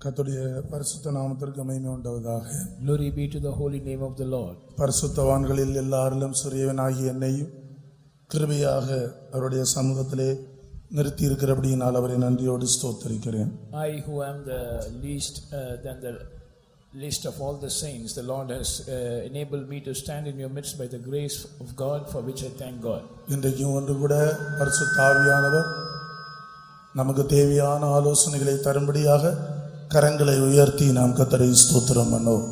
கர்த்தருடைய பரிசுத்த நாமத்திற்கு மகிமை உண்டாவதாக. Glory be to the holy name of the Lord. பரிசுத்தவான்களில் எல்லாரிலும் சிறியவனாகிய என்னையும் கிருபையாக அவருடைய சமூகத்திலே நிறுத்தி இருக்கிறபடியினால் அவரை நன்றியோடு ஸ்தோத்திரிக்கிறேன். I who am the least than the least of all the saints, the Lord has enabled me to stand in your midst by the grace of God, for which I thank God. இன்றைக்கும் ஒன்று கூட பரிசுத்த ஆவியானவர் நமக்கு தேவையான ஆலோசனைகளை தரும்படியாக கரங்களை உயர்த்தி நாம் கர்த்தரை ஸ்தோத்திரம் பண்ணுவோம்.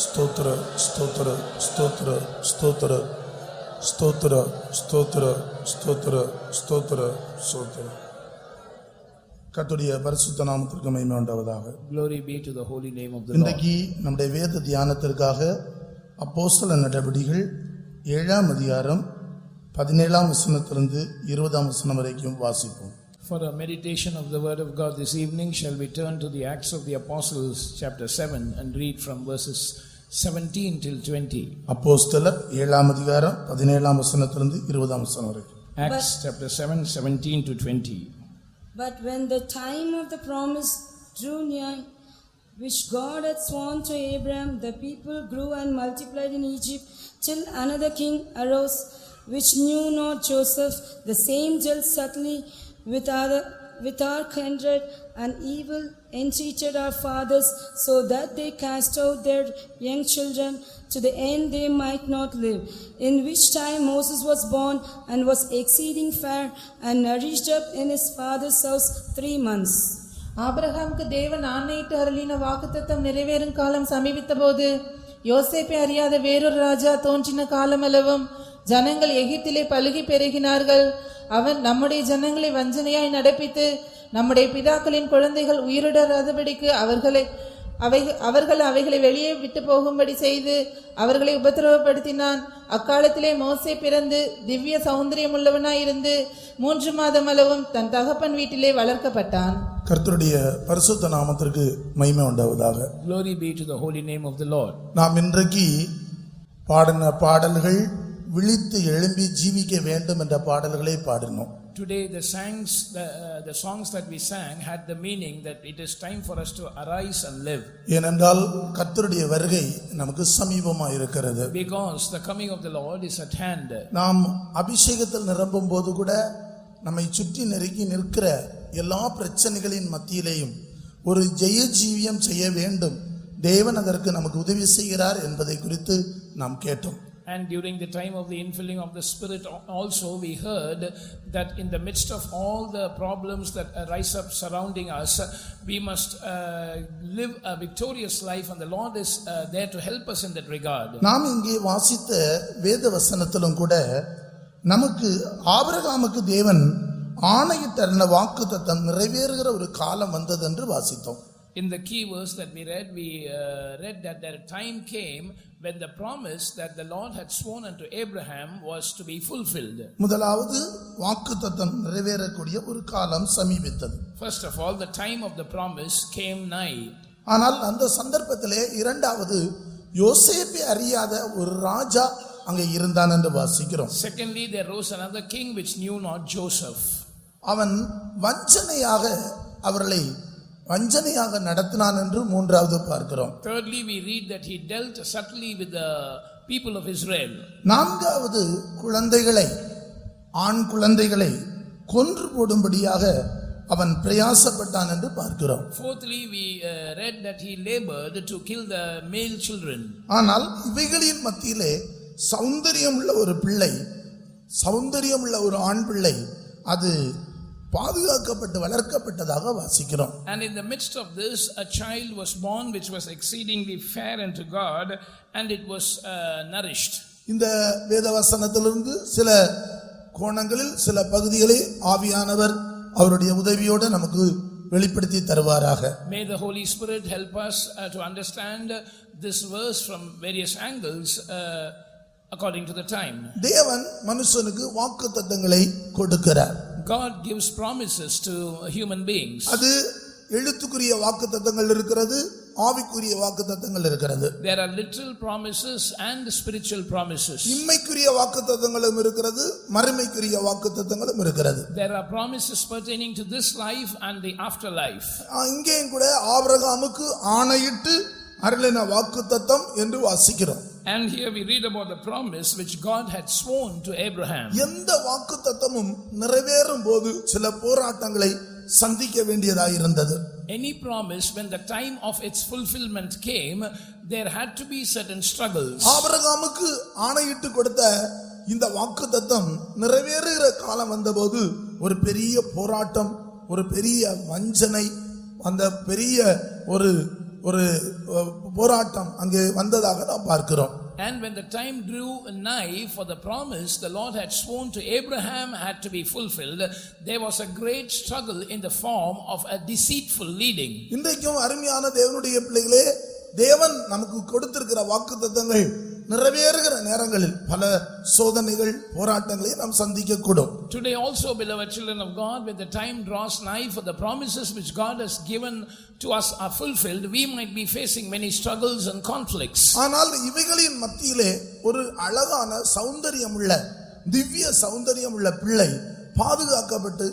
ஸ்தோத்திர ஸ்தோத்திர ஸ்தோத்திர ஸ்தோத்திர ஸ்தோத்திர ஸ்தோத்திர ஸ்தோத்திர ஸ்தோத்திர ஸ்தோத்திர. கர்த்தருடைய பரிசுத்த நாமத்திற்கு மகிமை உண்டாவதாக. Glory be to the holy name of the Lord. இன்றைக்கு நம்முடைய வேத தியானத்திற்காக அப்போஸ்தலர் நடபடிகள் 7ஆம் அதிகாரம் 17ஆம் வசனத்திலிருந்து 20ஆம் வசனம் வரைக்கும் வாசிப்போம். For a meditation of the word of God this evening, shall we turn to the Acts of the Apostles chapter 7 and read from verses 17 till 20. அப்போஸ்தலர் 7ஆம் அதிகாரம் 17ஆம் வசனத்திலிருந்து 20ஆம் வசனம் வரைக்கும். Acts chapter 7, 17 to 20. But when the time of the promise drew near, which God had sworn to Abraham, the people grew and multiplied in Egypt, till another king arose, which knew not Joseph, the same dealt subtly with our kindred, and evil entreated our fathers, so that they cast out their young children, to the end they might not live. In which time Moses was born, and was exceeding fair, and nourished up in his father's house 3 months. ஆபிரகாமுக்கு தேவன் ஆணையிட்டு அருளின வாக்குத்தத்தம் நிறைவேறும் காலம் சமீபித்த போது, யோசேப்பை அறியாத வேறொரு ராஜா தோன்றின காலமளவும் ஜனங்கள் எகிப்திலே பலுகி பெருகினார்கள். அவன் நம்முடைய ஜனங்களை வஞ்சனையாய் நடப்பித்து, நம்முடைய பிதாக்களின் குழந்தைகள் உயிரிடராதபடிக்கு அவர்கள் அவைகளை வெளியே விட்டு போகும்படி செய்து அவர்களை உபத்திரவப்படுத்தினான். அக்காலத்திலே மோசே பிறந்து திவ்ய சௌந்தரியம் உள்ளவனாயிருந்து 3 மாதம் அளவும் தன் தகப்பன் வீட்டிலே வளர்க்கப்பட்டான். கர்த்தருடைய பரிசுத்த நாமத்திற்கு மகிமை உண்டாவதாக. Glory be to the holy name of the Lord. நாம் இன்றைக்கு பாடின பாடல்கள் விழித்து எழும்பி ஜீவிக்க வேண்டும் என்ற பாடல்களை பாடினோம். Today the songs that we sang had the meaning that it is time for us to arise and live. ஏனென்றால் கர்த்தருடைய வருகை நமக்கு சமீபமாக இருக்கிறது. Because the coming of the Lord is at hand. நாம் அபிஷேகத்தில் நிரம்பும் போது கூட நம்மை சுற்றி நெருங்கி நிற்கிற எல்லா பிரச்சனைகளின் மத்தியிலேயும் ஒரு ஜெய ஜீவியம் செய்ய வேண்டும், தேவன் அதற்கு நமக்கு உதவி செய்கிறார் என்பதை குறித்து நாம் கேட்டோம். And during the time of the infilling of the Spirit also we heard that in the midst of all the problems that rise up surrounding us, we must live a victorious life, and the Lord is there to help us in that regard. நாம் இங்கே வாசித்த வேத வசனத்திலும் கூட நமக்கு ஆபிரகாமுக்கு தேவன் ஆணையிட்ட வாக்குத்தத்தம் நிறைவேறுகிற ஒரு காலம் வந்தது என்று வாசித்தோம். In the key verse that we read that the time came when the promise that the Lord had sworn unto Abraham was to be fulfilled. முதலாவது வாக்குத்தத்தம் நிறைவேறக்கூடிய ஒரு காலம் சமீபித்தது. First of all, the time of the promise came nigh. ஆனால் அந்த சந்தர்ப்பத்திலே இரண்டாவது யோசேப்பை அறியாத ஒரு ராஜா அங்கே இருந்தான் என்று வாசிக்கிறோம். Secondly, there rose another king which knew not Joseph. அவன் வஞ்சனையாக நடத்தினான் என்று மூன்றாவது பார்க்கிறோம். Thirdly, we read that he dealt subtly with the people of Israel. நான்காவது ஆண் குழந்தைகளை கொன்று போடும்படியாக அவன் பிரயாசப்பட்டான் என்று பார்க்கிறோம். Fourthly, we read that he labored to kill the male children. ஆனால் இவைகளின் மத்தியிலே சௌந்தரியமுள்ள ஒரு ஆண் பிள்ளை அது பாதுகாக்கப்பட்டு வளர்க்கப்பட்டதாக வாசிக்கிறோம். And in the midst of this a child was born which was exceedingly fair unto God, and it was nourished. இந்த வேதவசனத்திலிருந்து சில கோணங்களில் சில பகுதிகளை ஆவியானவர் அவருடைய உதவியோடு நமக்கு வெளிப்படுத்தி தருவாராக. May the Holy Spirit help us to understand this verse from various angles according to the time. தேவன் மனுஷனுக்கு வாக்குத்தத்தங்களை கொடுக்கிறார். God gives promises to human beings. அது எழுத்துக்குரிய வாக்குத்தத்தங்கள் இருக்கிறது, ஆவிக்குரிய வாக்குத்தத்தங்கள் இருக்கிறது. There are literal promises and spiritual promises. இம்மைக்குரிய வாக்குத்தத்தங்களும் இருக்கிறது, மறுமைக்குரிய வாக்குத்தத்தங்களும் இருக்கிறது. There are promises pertaining to this life and the afterlife. இங்கேயும் கூட ஆபிரகாமுக்கு ஆணையிட்டு அருளின வாக்குத்தத்தம் என்று வாசிக்கிறோம். And here we read about the promise which God had sworn to Abraham. எந்த வாக்குத்தத்தமும் நிறைவேறும் போது சில போராட்டங்களை சந்திக்க வேண்டியதாக இருந்தது. Any promise, when the time of its fulfillment came, there had to be certain struggles. ஆபிரகாமுக்கு ஆணையிட்டு கொடுத்த இந்த வாக்குத்தத்தம் நிறைவேறுகிற காலம் வந்தபோது ஒரு பெரிய போராட்டம், ஒரு பெரிய வஞ்சனை, அந்த பெரிய ஒரு போராட்டம் அங்கே வந்ததாக நாம் பார்க்கிறோம். And when the time drew nigh for the promise the Lord had sworn to Abraham had to be fulfilled, there was a great struggle in the form of a deceitful leading. இன்றைக்கும் அருமையான தேவனுடைய பிள்ளைகளே, தேவன் நமக்கு கொடுத்திருக்கிற வாக்குத்தத்தங்கள் நிறைவேறுகிற நேரங்களில் பல சோதனைகள், போராட்டங்களை நாம் சந்திக்க கூடும். Today also, beloved children of God, when the time draws nigh for the promises which God has given to us are fulfilled, we might be facing many struggles and conflicts. ஆனால் இவைகளின் மத்தியிலே ஒரு அழகான சௌந்தரியமுள்ள, திவ்ய சௌந்தரியமுள்ள பிள்ளை பாதுகாக்கப்பட்டு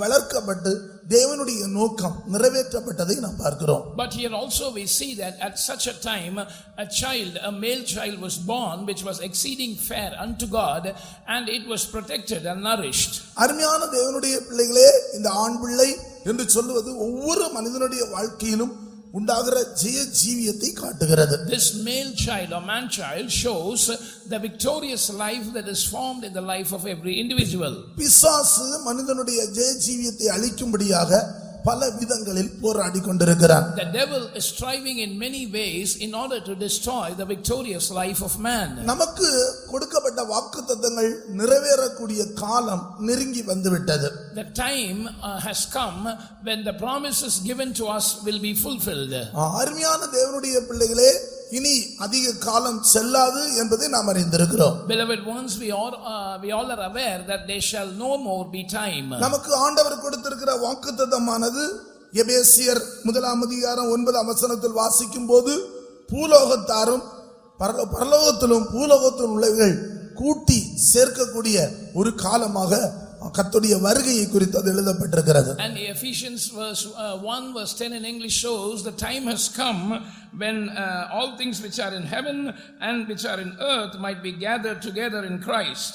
வளர்க்கப்பட்டு தேவனுடைய நோக்கம் நிறைவேற்றப்பட்டதை நாம் பார்க்கிறோம். But here also we see that at such a time a male child was born which was exceeding fair unto God, and it was protected and nourished. அருமையான தேவனுடைய பிள்ளைகளே, இந்த ஆண் பிள்ளை என்று சொல்லுவது ஒவ்வொரு மனிதனுடைய வாழ்க்கையிலும் உண்டாகிற ஜெய ஜீவியத்தை காட்டுகிறது. This male child or man child shows the victorious life that is formed in the life of every individual. பிசாசு மனிதனுடைய ஜெய ஜீவியத்தை அழிக்கும்படியாக பல விதங்களில் போராடி கொண்டிருக்கிறான். The devil is striving in many ways in order to destroy the victorious life of man. நமக்கு கொடுக்கப்பட்ட வாக்குத்தத்தங்கள் நிறைவேறக்கூடிய காலம் நெருங்கி வந்துவிட்டது. The time has come when the promises given to us will be fulfilled. அருமையான தேவனுடைய பிள்ளைகளே, இனி அதிக காலம் செல்லாது என்பதை நாம் அறிந்திருக்கிறோம். Beloved ones, we all are aware that there shall no more be time. நமக்கு ஆண்டவர் கொடுத்திருக்கிற வாக்குத்தத்தமானது எபேசியர் 1:9 வாசிக்கும் போது பூலோகத்தாரும் பரலோகத்திலும் பூலோகத்திலும் உள்ளவர்கள் கூட்டி சேர்க்கக்கூடிய ஒரு காலமாக கர்த்தருடைய வருகையை குறித்து அது எழுதப்பட்டிருக்கிறது. And Ephesians 1:10 in English shows the time has come when all things which are in heaven and which are in earth might be gathered together in Christ.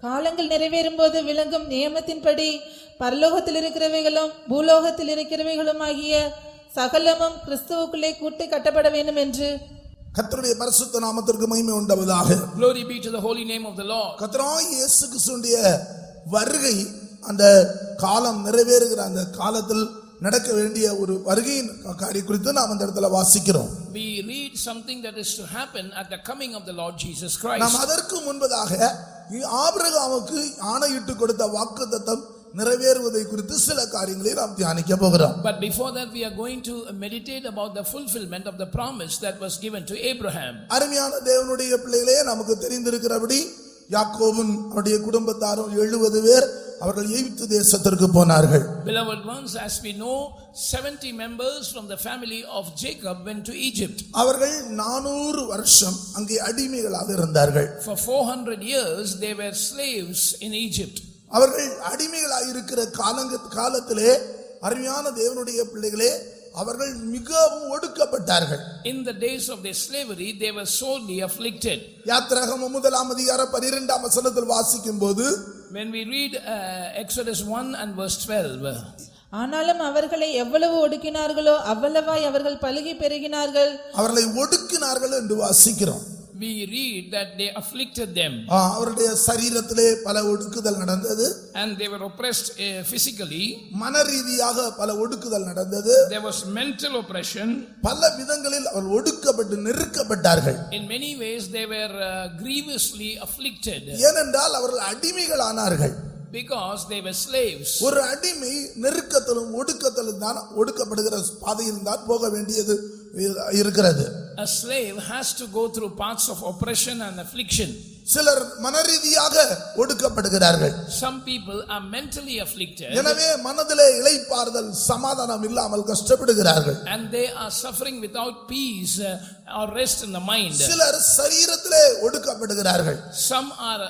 காலங்கள் நிறைவேறும் போது விளங்கும் நியமத்தின்படி பரலோகத்தில் இருக்கிறவைகளும் பூலோகத்தில் இருக்கிறவைகளும் ஆகிய சகலமும் கிறிஸ்துவுக்குள்ளே கூட்டி கட்டப்பட வேண்டும் என்று கர்த்தருடைய பரிசுத்த நாமத்திற்கு மகிமை உண்டாவதாக. Glory be to the holy name of the Lord. கர்த்தராகிய இயேசு கிறிஸ்துவினுடைய வருகை அந்த காலம் நிறைவேறுகிற அந்த காலத்தில் நடக்க வேண்டிய ஒரு வருகையின் காரியம் குறித்து நாம் அந்த இடத்துல வாசிக்கிறோம். We read something that is to happen at the coming of the Lord Jesus Christ. நாம் அதற்கு முன்பதாக ஆபிரகாமுக்கு ஆணையிட்டு கொடுத்த வாக்குத்தத்தம் நிறைவேறுவதை குறித்து சில காரியங்களை நாம் தியானிக்க போகிறோம். But before that we are going to meditate about the fulfillment of the promise that was given to Abraham. அருமையான தேவனுடைய பிள்ளைகளே, நமக்கு தெரிந்திருக்கிறபடி யாக்கோபின் அவருடைய குடும்பத்தாரும் 70 பேர் அவர்கள் எகிப்து தேசத்திற்கு போனார்கள். Beloved ones, as we know, 70 members from the family of Jacob went to Egypt. அவர்கள் 400 வருஷம் அங்கே அடிமைகளாக இருந்தார்கள். For 400 years they were slaves in Egypt. அவர்கள் அடிமைகளாக இருக்கிற காலத்திலே அருமையான தேவனுடைய பிள்ளைகளே, அவர்கள் மிகவும் ஒடுக்கப்பட்டார்கள். In the days of their slavery they were sorely afflicted. யாத்திராகமம் 1:12 வாசிக்கும் போது, when we read Exodus 1:12, ஆனாலும் அவர்களை எவ்வளவு ஒடுக்கினார்களோ அவ்வளவாய் அவர்கள் பலுகி பெருகினார்கள். அவர்களை ஒடுக்கினார்கள் என்று வாசிக்கிறோம். we read that they afflicted them. அவருடைய சரீரத்திலே பல ஒடுக்குதல் நடந்தது. And they were oppressed physically. மன ரீதியாக பல ஒடுக்குதல் நடந்தது. There was mental oppression. பல விதங்களில் அவர்கள் ஒடுக்கப்பட்டு நெருக்கப்பட்டார்கள். In many ways they were grievously afflicted. ஏனென்றால் அவர்கள் அடிமைகள் ஆனார்கள். Because they were slaves. ஒரு அடிமை நெருக்கத்திலும் ஒடுக்கத்திலும் தான் ஒடுக்கப்படுகிற பாதையில் தான் போக வேண்டியது இருக்கிறது. A slave has to go through paths of oppression and affliction. சிலர் மனரீதியாக ஒடுக்கப்படுகிறார்கள். Some people are mentally afflicted. எனவே மனதிலே இளைப்பாறுதல் சமாதானம் இல்லாமல் கஷ்டப்படுகிறார்கள். And they are suffering without peace or rest in the mind. சிலர் சரீரத்திலே ஒடுக்கப்படுகிறார்கள். Some are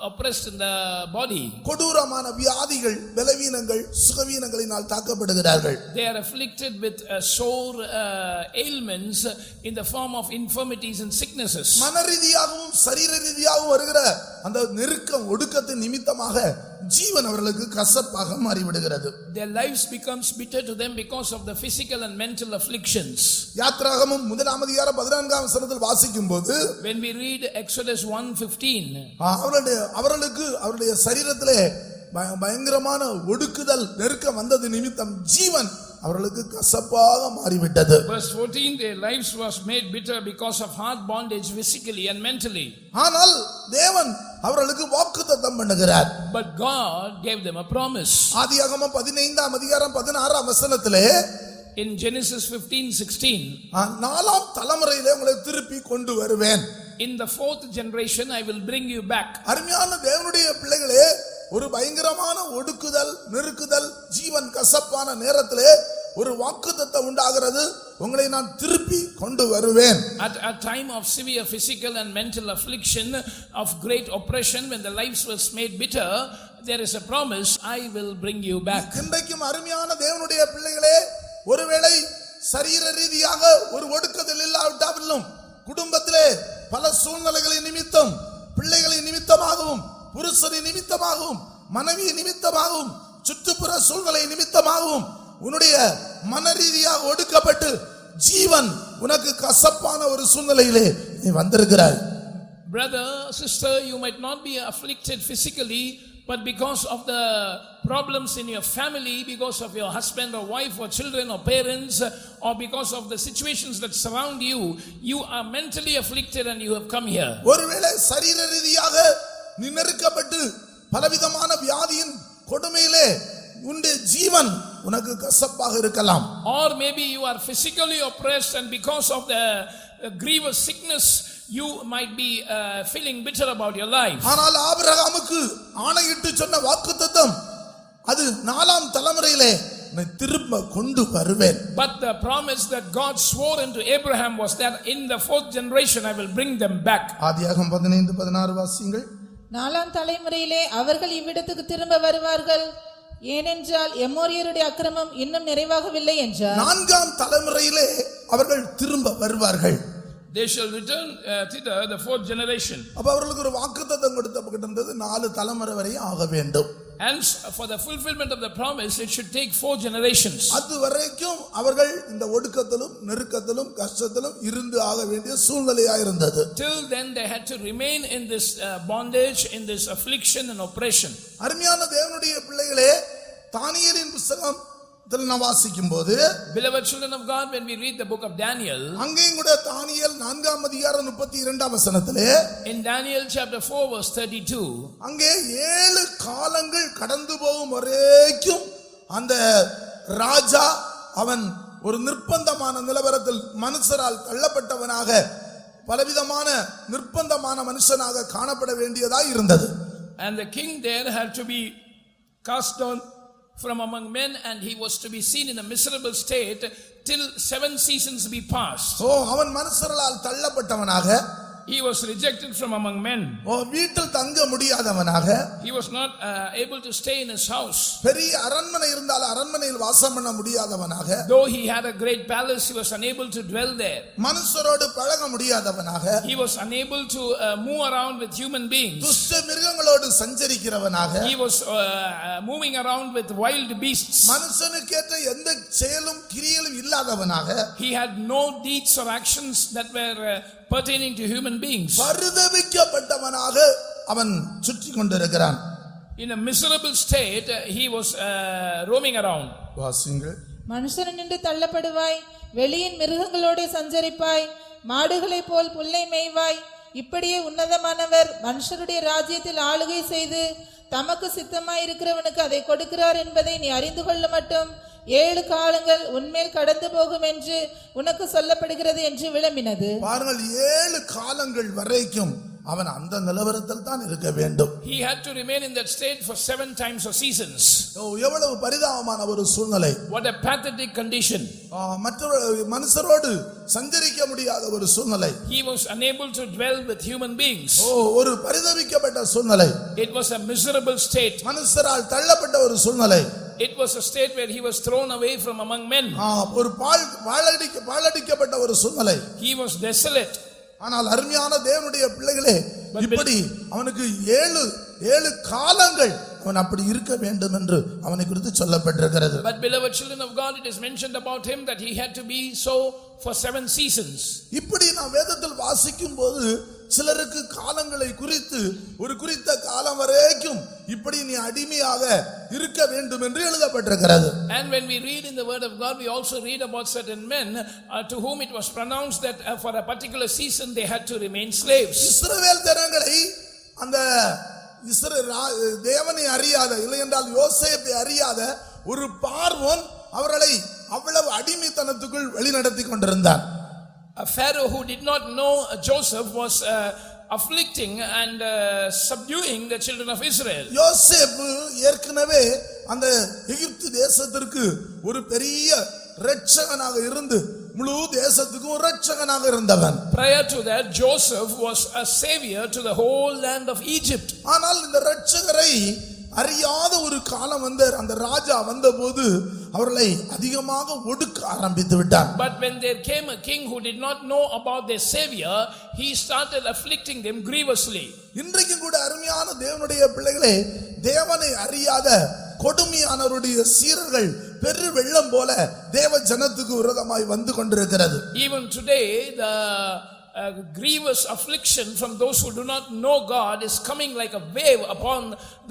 oppressed in the body. கொடூரமான வியாதிகள், பலவீனங்கள், சுகவீனங்களினால் தாக்கப்படுகிறார்கள். They are afflicted with sore ailments in the form of infirmities and sicknesses. மனரீதியாகவும் சரீர ரீதியாகவும் வருகிற அந்த நெருக்கம் ஒடுக்கத்தின் நிமித்தமாக ஜீவன் அவர்களுக்கு கசப்பாக மாறிவிடுகிறது. Their lives becomes bitter to them because of the physical and mental afflictions. யாத்ராகமம் 1:14 வாசிக்கும் போது, When we read Exodus 1:15, அவர்களுக்கு அவருடைய சரீரத்திலே பயங்கரமான ஒடுக்குதல் நெருக்கம் வந்தது நிமித்தம் ஜீவன் அவர்களுக்கு கசப்பாக மாறிவிட்டது. verse 14, their lives was made bitter because of hard bondage physically and mentally. ஆனால் தேவன் அவர்களுக்கு வாக்குத்தத்தம் பண்ணுகிறார். But God gave them a promise. ஆதியாகமம் 15:16 In Genesis 15:16, நாலாம் தலைமுறையிலே உங்களை திருப்பி கொண்டு வருவேன். in the fourth generation I will bring you back. அருமையான தேவனுடைய பிள்ளைகளே, ஒரு பயங்கரமான ஒடுக்குதல் நெருக்குதல் ஜீவன் கசப்பான நேரத்திலே ஒரு வாக்குத்தத்தம் உண்டாகிறது, உங்களை நான் திருப்பி கொண்டு வருவேன். At a time of severe physical and mental affliction, of great oppression, when the lives was made bitter, there is a promise, I will bring you back. இன்றைக்கும் அருமையான தேவனுடைய பிள்ளைகளே, ஒருவேளை சரீர ரீதியாக ஒரு ஒடுக்குதல் இல்லாவிட்டாலும் குடும்பத்திலே பல சூழ்நிலைகளின் நிமித்தம், பிள்ளைகளின் நிமித்தமாகவும், புருஷனின் நிமித்தமாகவும், மனைவி நிமித்தமாகவும், சுற்றுப்புற சூழ்நிலை நிமித்தமாகவும் உன்னுடைய மனரீதியாக ஒடுக்கப்பட்டு ஜீவன் உனக்கு கசப்பான ஒரு சூழ்நிலையிலே நீ வந்திருக்கிறாய். Brother, sister, you might not be afflicted physically, but because of the problems in your family, because of your husband or wife or children or parents, or because of the situations that surround you, you are mentally afflicted and you have come here. ஒருவேளை சரீர ரீதியாக நீ நெருக்கப்பட்டு பலவிதமான வியாதியின் கொடுமையிலே உன்னுடைய ஜீவன் உனக்கு கசப்பாக இருக்கலாம். Or maybe you are physically oppressed, and because of the grievous sickness you might be feeling bitter about your life. ஆனால் ஆபிரகாமுக்கு ஆணையிட்டு சொன்ன வாக்குத்தத்தம் அது நாலாம் தலைமுறையிலே நான் திரும்ப கொண்டு வருவேன். But the promise that God swore unto Abraham was that in the fourth generation I will bring them back. ஆதியாகமம் 15:16 வாசியுங்கள். நாலாம் தலைமுறையிலே அவர்கள் இவ்விடத்துக்கு திரும்ப வருவார்கள், ஏனென்றால் எமோரியருடைய அக்கிரமம் இன்னும் நிறைவாகவில்லை என்றார். நான்காம் தலைமுறையிலே அவர்கள் திரும்ப வருவார்கள். They shall return thither, the fourth generation. அப்ப அவர்களுக்கு ஒரு வாக்குத்தத்தம் கொடுக்கப்பட்டிருந்தது, 4 தலைமுறை வரை ஆக வேண்டும். And for the fulfillment of the promise it should take 4 generations. அது வரைக்கும் அவர்கள் இந்த ஒடுக்கத்திலும் நெருக்கத்திலும் கஷ்டத்திலும் இருந்து ஆக வேண்டிய சூழ்நிலையா இருந்தது. Till then they had to remain in this bondage, in this affliction and oppression. அருமையான தேவனுடைய பிள்ளைகளே, தானியேலின் புத்தகம் நாம் வாசிக்கும் போது, Beloved children of God, when we read the book of Daniel, அங்கேயும் கூட தானியேல் 4:32 in Daniel chapter 4 verse 32, அங்கே 7 காலங்கள் கடந்து போகும் வரைக்கும் அந்த ராஜா அவன் ஒரு நிர்பந்தமான நிலவரத்தில் மனுஷரால் தள்ளப்பட்டவனாக, பலவிதமான நிர்பந்தமான மனுஷனாக காணப்பட வேண்டியதாய் இருந்தது. and the king there had to be cast down from among men, and he was to be seen in a miserable state till 7 seasons be passed. அவன் மனுஷரால் தள்ளப்பட்டவனாக, He was rejected from among men. வீட்டில் தங்க முடியாதவனாக, He was not able to stay in his house. பெரிய அரண்மனை இருந்தால் அரண்மனையில் வாசம் பண்ண முடியாதவனாக, Though he had a great palace, he was unable to dwell there. மனுஷரோடு பழக முடியாதவனாக, He was unable to move around with human beings. துஷ்ட மிருகங்களோடு சஞ்சரிக்கிறவனாக, He was moving around with wild beasts. மனுஷனுக்கேற்ற எந்த செயலும் கிரியையும் இல்லாதவனாக, He had no deeds or actions that were pertaining to human beings. பரிதபிக்கப்பட்டவனாக அவன் சுற்றி கொண்டிருக்கிறான். In a miserable state, he was roaming around. வாசிங்கள். மனுஷனின்று தள்ளப்படுவாய், வெளியின் மிருகங்களோடு சஞ்சரிப்பாய், மாடுகளைப் போல் புல்லை மேய்வாய். இப்படியே உன்னதமானவர் மனுஷருடைய ராஜ்யத்தில் ஆளுகை செய்து தமக்கு சித்தமாய் இருக்கிறவனுக்கு அதை கொடுக்கிறார் என்பதை நீ அறிந்து கொள்ள மட்டும் 7 காலங்கள் உன்மேல் கடந்து போகும் என்று உனக்கு சொல்லப்படுகிறது என்று விளம்பினது. பாருங்கள், 7 காலங்கள் வரைக்கும் அவன் அந்த நிலவரத்தில் தான் இருக்க வேண்டும். He had to remain in that state for 7 times or seasons. எவ்வளவு பரிதாபமான ஒரு சூழ்நிலை. What a pathetic condition. மற்ற மனுஷரோடு சஞ்சரிக்க முடியாத ஒரு சூழ்நிலை. He was unable to dwell with human beings. ஒரு பரிதபிக்கப்பட்ட சூழ்நிலை. It was a miserable state. மனுஷரால் தள்ளப்பட்ட ஒரு சூழ்நிலை. It was a state where he was thrown away from among men. ஒரு பாழடிக்கப்பட்ட ஒரு சூழ்நிலை. He was desolate. ஆனால் அருமையான தேவனுடைய பிள்ளைகளே, இப்படி அவனுக்கு 7 காலங்கள் அவன் அப்படி இருக்க வேண்டும் என்று அவனை குறித்து சொல்லப்பட்டிருக்கிறது. But beloved children of God, it is mentioned about him that he had to be so for 7 seasons. இப்படி நாம் வேதத்தில் வாசிக்கும் போது சிலருக்கு காலங்களை குறித்து ஒரு குறித்த காலம் வரைக்கும் இப்படி நீ அடிமையாக இருக்க வேண்டும் என்று எழுதப்பட்டிருக்கிறது. And when we read in the word of God, we also read about certain men to whom it was pronounced that for a particular season they had to remain slaves. இஸ்ரவேல் ஜனங்களை அந்த தேவனை அறியாத, இல்லை என்றால் யோசேப்பை அறியாத ஒரு பார்வோன் அவர்களை அவ்வளவு அடிமைத்தனத்துக்குள் வழிநடத்தி கொண்டிருந்தான். A Pharaoh who did not know Joseph was afflicting and subduing the children of Israel. யோசேப்பு ஏற்கனவே அந்த எகிப்து தேசத்திற்கு ஒரு பெரிய இரட்சகனாக இருந்து முழு தேசத்துக்கும் இரட்சகனாக இருந்தவன். Prior to that, Joseph was a savior to the whole land of Egypt. ஆனால் இந்த இரட்சகரை அறியாத ஒரு காலம் அந்த ராஜா வந்தபோது அவர்களை அதிகமாக ஒடுக்க ஆரம்பித்து விட்டான். But when there came a king who did not know about their savior, he started afflicting them grievously. இன்றைக்கு கூட அருமையான தேவனுடைய பிள்ளைகளே, தேவனை அறியாத கொடுமையானவருடைய சீரர்கள் பெரு வெள்ளம் போல தேவ ஜனத்துக்கு விரோதமாய் வந்து கொண்டிருக்கிறது. Even today, the grievous affliction from those who do not know God is coming like a wave upon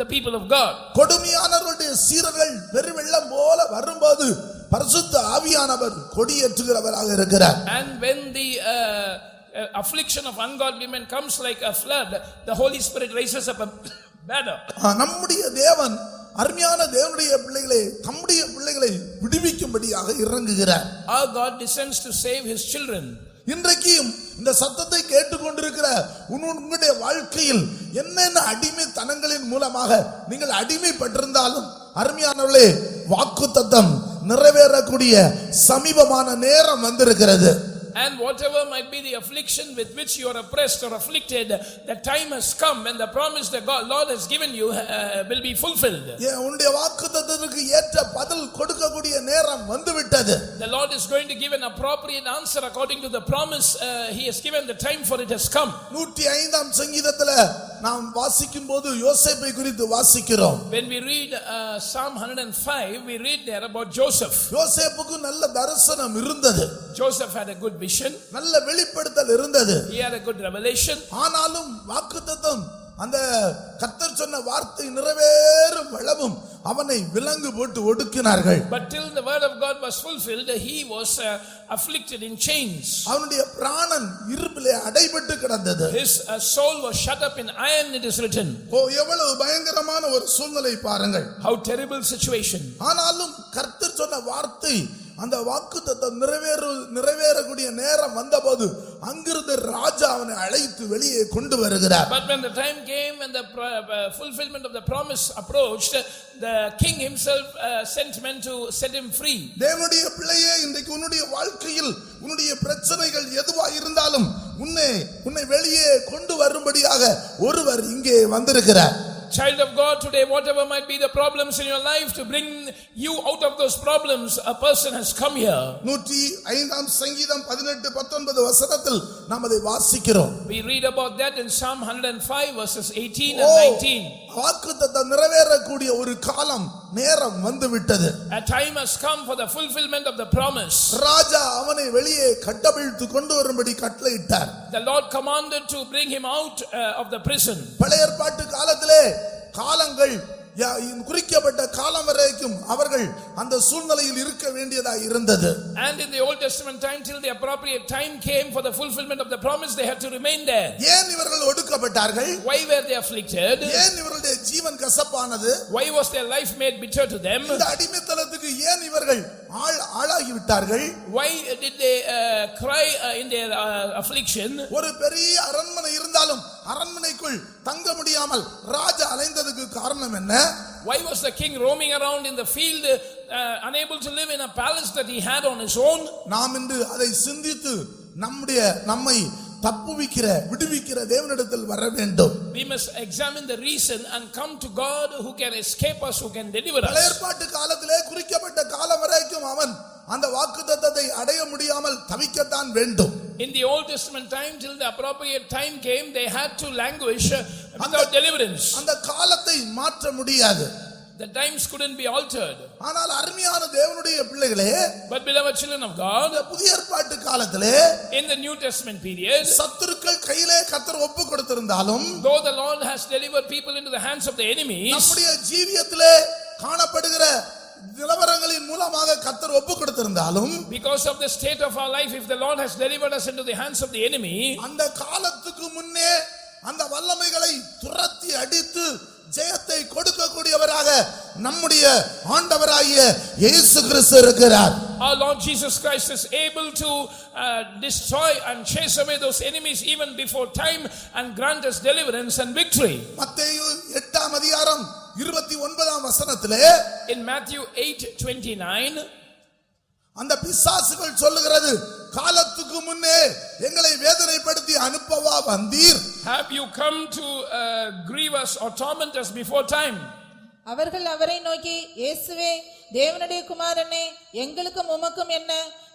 the people of God. கொடுமையானவருடைய சீரர்கள் பெரு வெள்ளம் போல வரும்போது பரிசுத்த ஆவியானவர் கொடியேற்றுகிறவராக இருக்கிறார். And when the affliction of ungodly men comes like a flood, the Holy Spirit raises up a banner. நம்முடைய தேவன் அருமையான தேவனுடைய பிள்ளைகளை தம்முடைய பிள்ளைகளை விடுவிக்கும்படியாக இறங்குகிறார். Our God descends to save his children. இன்றைக்கும் இந்த சத்தத்தை கேட்டுக்கொண்டிருக்கிற உங்களுடைய வாழ்க்கையில் என்னென்ன அடிமைத்தனங்களின் மூலமாக நீங்கள் அடிமைப்பட்டிருந்தாலும் அருமையானவர்களே, வாக்குத்தத்தம் நிறைவேறக்கூடிய சமீபமான நேரம் வந்திருக்கிறது. And whatever might be the affliction with which you are oppressed or afflicted, the time has come when the promise that God Lord has given you will be fulfilled. உன்னுடைய வாக்குத்தத்தத்துக்கு ஏற்ற பதில் கொடுக்கக்கூடிய நேரம் வந்துவிட்டது. The Lord is going to give an appropriate answer according to the promise he has given. The time for it has come. 105ஆம் சங்கீதத்துல நாம் வாசிக்கும் போது யோசேப்பை குறித்து வாசிக்கிறோம். When we read Psalm 105, we read there about Joseph. யோசேப்புக்கு நல்ல தரிசனம் இருந்தது. Joseph had a good vision. நல்ல வெளிப்படுத்தல் இருந்தது. He had a good revelation. ஆனாலும் வாக்குத்தத்தம் அந்த கர்த்தர் சொன்ன வார்த்தை நிறைவேறும் அளவும் அவனை விலங்கு போட்டு ஒடுக்கினார்கள். But till the word of God was fulfilled, he was afflicted in chains. அவனுடைய பிராணன் இரும்பிலே அடைபட்டு கிடந்தது. His soul was shut up in iron, it is written. எவ்வளவு பயங்கரமான ஒரு சூழ்நிலை பாருங்கள். How terrible situation. ஆனாலும் கர்த்தர் சொன்ன வார்த்தை அந்த வாக்குத்தத்தம் நிறைவேறக்கூடிய நேரம் வந்தபோது அங்கிருந்த ராஜா அவனை அழைத்து வெளியே கொண்டு வருகிறார். But when the time came and the fulfillment of the promise approached, the king himself sent men to set him free. தேவனுடைய பிள்ளையே, இன்றைக்கு உன்னுடைய வாழ்க்கையில் உன்னுடைய பிரச்சனைகள் எதுவா இருந்தாலும் உன்னை வெளியே கொண்டு வரும்படியாக ஒருவர் இங்கே வந்திருக்கிறார். Child of God, today whatever might be the problems in your life, to bring you out of those problems, a person has come here. 105ஆம் சங்கீதம் 18-19 வசனத்தில் நாம் அதை வாசிக்கிறோம். We read about that in Psalm 105 verses 18 and 19. வாக்குத்தத்தம் நிறைவேறக்கூடிய ஒரு காலம் நேரம் வந்து விட்டது. A time has come for the fulfillment of the promise. ராஜா அவனை வெளியே கட்டவிழ்த்து கொண்டு வரும்படி கட்டளையிட்டார். The Lord commanded to bring him out of the prison. பழைய ஏற்பாட்டு காலத்திலே காலங்கள் குறிக்கப்பட்ட காலம் வரைக்கும் அவர்கள் அந்த சூழ்நிலையில் இருக்க வேண்டியதாக இருந்தது. And in the Old Testament time, till the appropriate time came for the fulfillment of the promise, they had to remain there. ஏன் இவர்கள் ஒடுக்கப்பட்டார்கள்? Why were they afflicted? ஏன் இவர்களுடைய ஜீவன் கசப்பானது? Why was their life made bitter to them? இந்த அடிமைத்தனத்துக்கு ஏன் இவர்கள் ஆளாகி விட்டார்கள்? Why did they cry in their affliction? ஒரு பெரிய அரண்மனை இருந்தாலும் அரண்மனைக்குள் தங்க முடியாமல் ராஜா அலைந்ததுக்கு காரணம் என்ன? Why was the king roaming around in the field, unable to live in a palace that he had on his own? நாம் இன்று அதை சிந்தித்து நம்மை தப்புவிக்கிற விடுவிக்கிற தேவனிடத்தில் வர வேண்டும். We must examine the reason and come to God who can escape us, who can deliver us. பழைய ஏற்பாட்டு காலத்திலே குறிக்கப்பட்ட காலம் வரைக்கும் அவன் அந்த வாக்குத்தத்தத்தை அடைய முடியாமல் தவிக்கத்தான் வேண்டும். In the Old Testament time, till the appropriate time came, they had to languish without deliverance. அந்த காலத்தை மாற்ற முடியாது. The times couldn't be altered. ஆனால் அருமையான தேவனுடைய பிள்ளைகளே, But beloved children of God, புதிய ஏற்பாட்டு காலத்திலே in the New Testament period, சத்துருக்கள் கையிலே கர்த்தர் ஒப்பு கொடுத்திருந்தாலும், though the Lord has delivered people into the hands of the enemies, நம்முடைய ஜீவியத்திலே காணப்படுகிற நிலவரங்களின் மூலமாக கர்த்தர் ஒப்பு கொடுத்திருந்தாலும், because of the state of our life, if the Lord has delivered us into the hands of the enemy, அந்த காலத்துக்கு முன்னே அந்த வல்லமைகளை துரத்தி அடித்து ஜெயத்தை கொடுக்கக்கூடியவராக நம்முடைய ஆண்டவராகிய இயேசு கிறிஸ்து இருக்கிறார். Our Lord Jesus Christ is able to destroy and chase away those enemies even before time and grant us deliverance and victory. மத்தேயு 8ஆம் அதிகாரம் 29ஆம் வசனத்திலே, In Matthew 8:29, அந்த பிசாசுகள் சொல்லுகிறது, காலத்துக்கு முன்னே எங்களை வேதனைப்படுத்தி அனுப்பவா வந்தீர்? have you come to grieve us or torment us before time? அவர்கள் அவரை நோக்கி, இயேசுவே தேவனுடைய குமாரனே, எங்களுக்கும் உமக்கும் என்ன,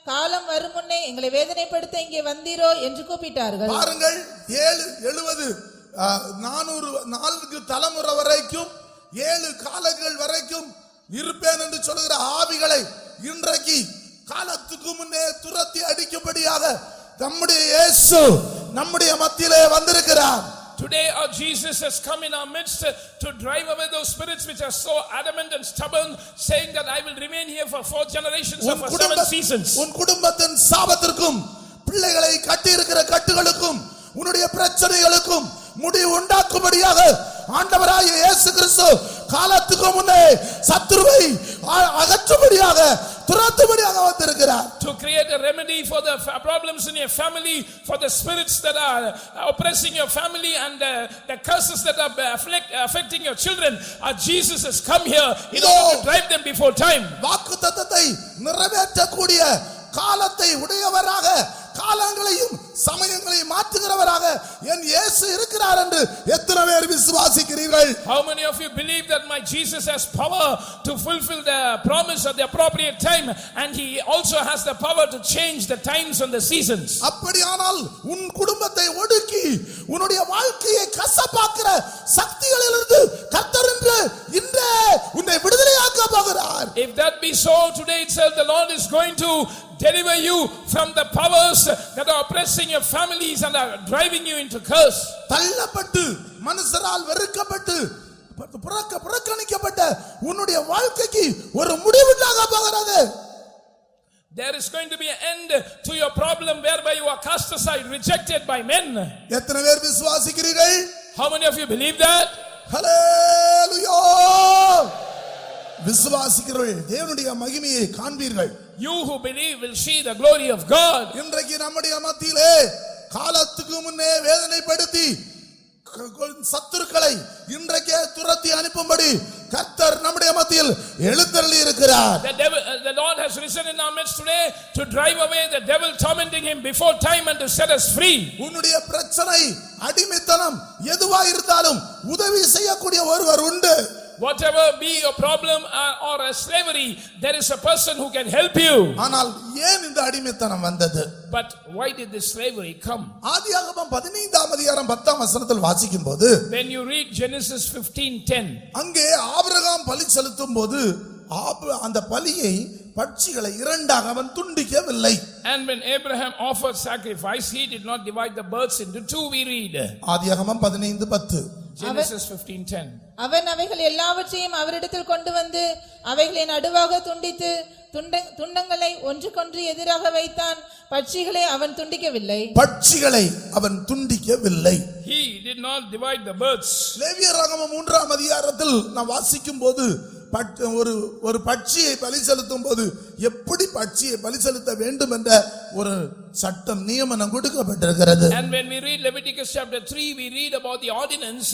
காலம் வரும் முன்னே எங்களை வேதனைப்படுத்த இங்கே வந்தீரோ என்று கூப்பிட்டார்கள். பாருங்கள், 70 400 தலைமுறை வரைக்கும் 7 காலங்கள் வரைக்கும் இருப்பேன் என்று சொல்லுகிற ஆவிகளை இன்றைக்கு காலத்துக்கு முன்னே துரத்தி அடிக்கும்படியாக நம்முடைய இயேசு நம்முடைய மத்தியிலே வந்திருக்கிறார். Today our Jesus has come in our midst to drive away those spirits which are so adamant and stubborn, saying that I will remain here for 4 generations or for 7 seasons. உன் குடும்பத்தின் சாபத்திற்கும் பிள்ளைகளை கட்டி இருக்கிற கட்டுகளுக்கும் உன்னுடைய பிரச்சனைகளுக்கும் முடிவு உண்டாக்கும்படியாக ஆண்டவராகிய இயேசு கிறிஸ்து காலத்துக்கு முன்னே சத்துருவை அகற்றும்படியாக துரத்தும்படியாக வந்திருக்கிறார். To create a remedy for the problems in your family, for the spirits that are oppressing your family and the curses that are affecting your children, Jesus has come here in order to drive them before time. வாக்குத்தத்தத்தை நிறைவேற்றக்கூடிய காலத்தை உடையவராக, காலங்களையும் சமயங்களையும் மாற்றுகிறவராக என் இயேசு இருக்கிறார் என்று எத்தனை பேர் விசுவாசிக்கிறீர்கள்? How many of you believe that my Jesus has power to fulfill the promise at the appropriate time, and he also has the power to change the times and the seasons? அப்படியானால் உன் குடும்பத்தை ஒடுக்கி உன்னுடைய வாழ்க்கையை கசப்பாக்குற சக்திகளிலிருந்து கர்த்தர் இன்றே உன்னை விடுதலையாக்க போகிறார். If that be so, today itself the Lord is going to deliver you from the powers that are oppressing your families and are driving you into curse. தள்ளப்பட்டு மனுஷரால் வெறுக்கப்பட்டு புறக்கணிக்கப்பட்ட உன்னுடைய வாழ்க்கைக்கு ஒரு முடிவுண்டாக போகிறது. There is going to be an end to your problem whereby you are cast aside, rejected by men. எத்தனை பேர் விசுவாசிக்கிறீர்கள்? How many of you believe that? ஹல்லேலூயா! விசுவாசிக்கிறவர்கள் தேவனுடைய மகிமையை காண்பீர்கள். You who believe will see the glory of God. இன்றைக்கு நம்முடைய மத்தியிலே காலத்துக்கு முன்னே வேதனைப்படுத்தி சத்துருக்களை இன்றைக்கே துரத்தி அனுப்பும்படி கர்த்தர் நம்முடைய மத்தியில் எழுந்தருளி இருக்கிறார். The Lord has risen in our midst today to drive away the devil tormenting him before time and to set us free. உன்னுடைய பிரச்சனை அடிமைத்தனம் எதுவா இருந்தாலும் உதவி செய்யக்கூடிய ஒருவர் உண்டு. Whatever be your problem or a slavery, there is a person who can help you. ஆனால் ஏன் இந்த அடிமைத்தனம் வந்தது? But why did this slavery come? ஆதியாகமம் 15ஆம் அதிகாரம் 10ஆம் வசனத்தில் வாசிக்கும்போது, When you read Genesis 15:10, அங்கே ஆபிரகாம் பலி செலுத்தும் போது அந்த பலியை பட்சிகளை இரண்டாக அவன் துண்டிக்கவில்லை. and when Abraham offered sacrifice, he did not divide the birds into two, we read. ஆதியாகமம் 15:10. Genesis 15:10. அவன் அவைகள் எல்லாவற்றையும் அவரிடத்தில் கொண்டு வந்து அவைகளை நடுவாக துண்டித்து துண்டங்களை ஒன்றுக்கொன்று எதிராக வைத்தான். பட்சிகளை அவன் துண்டிக்கவில்லை. பட்சிகளை அவன் துண்டிக்கவில்லை. He did not divide the birds. லேவியராகமம் 3ஆம் அதிகாரத்தில் நாம் வாசிக்கும் போது ஒரு பட்சியை பலி செலுத்தும் போது எப்படி பட்சியை பலி செலுத்த வேண்டும் என்ற ஒரு சட்டம் நியமனம் கொடுக்கப்பட்டிருக்கிறது. And when we read Leviticus chapter 3, we read about the ordinance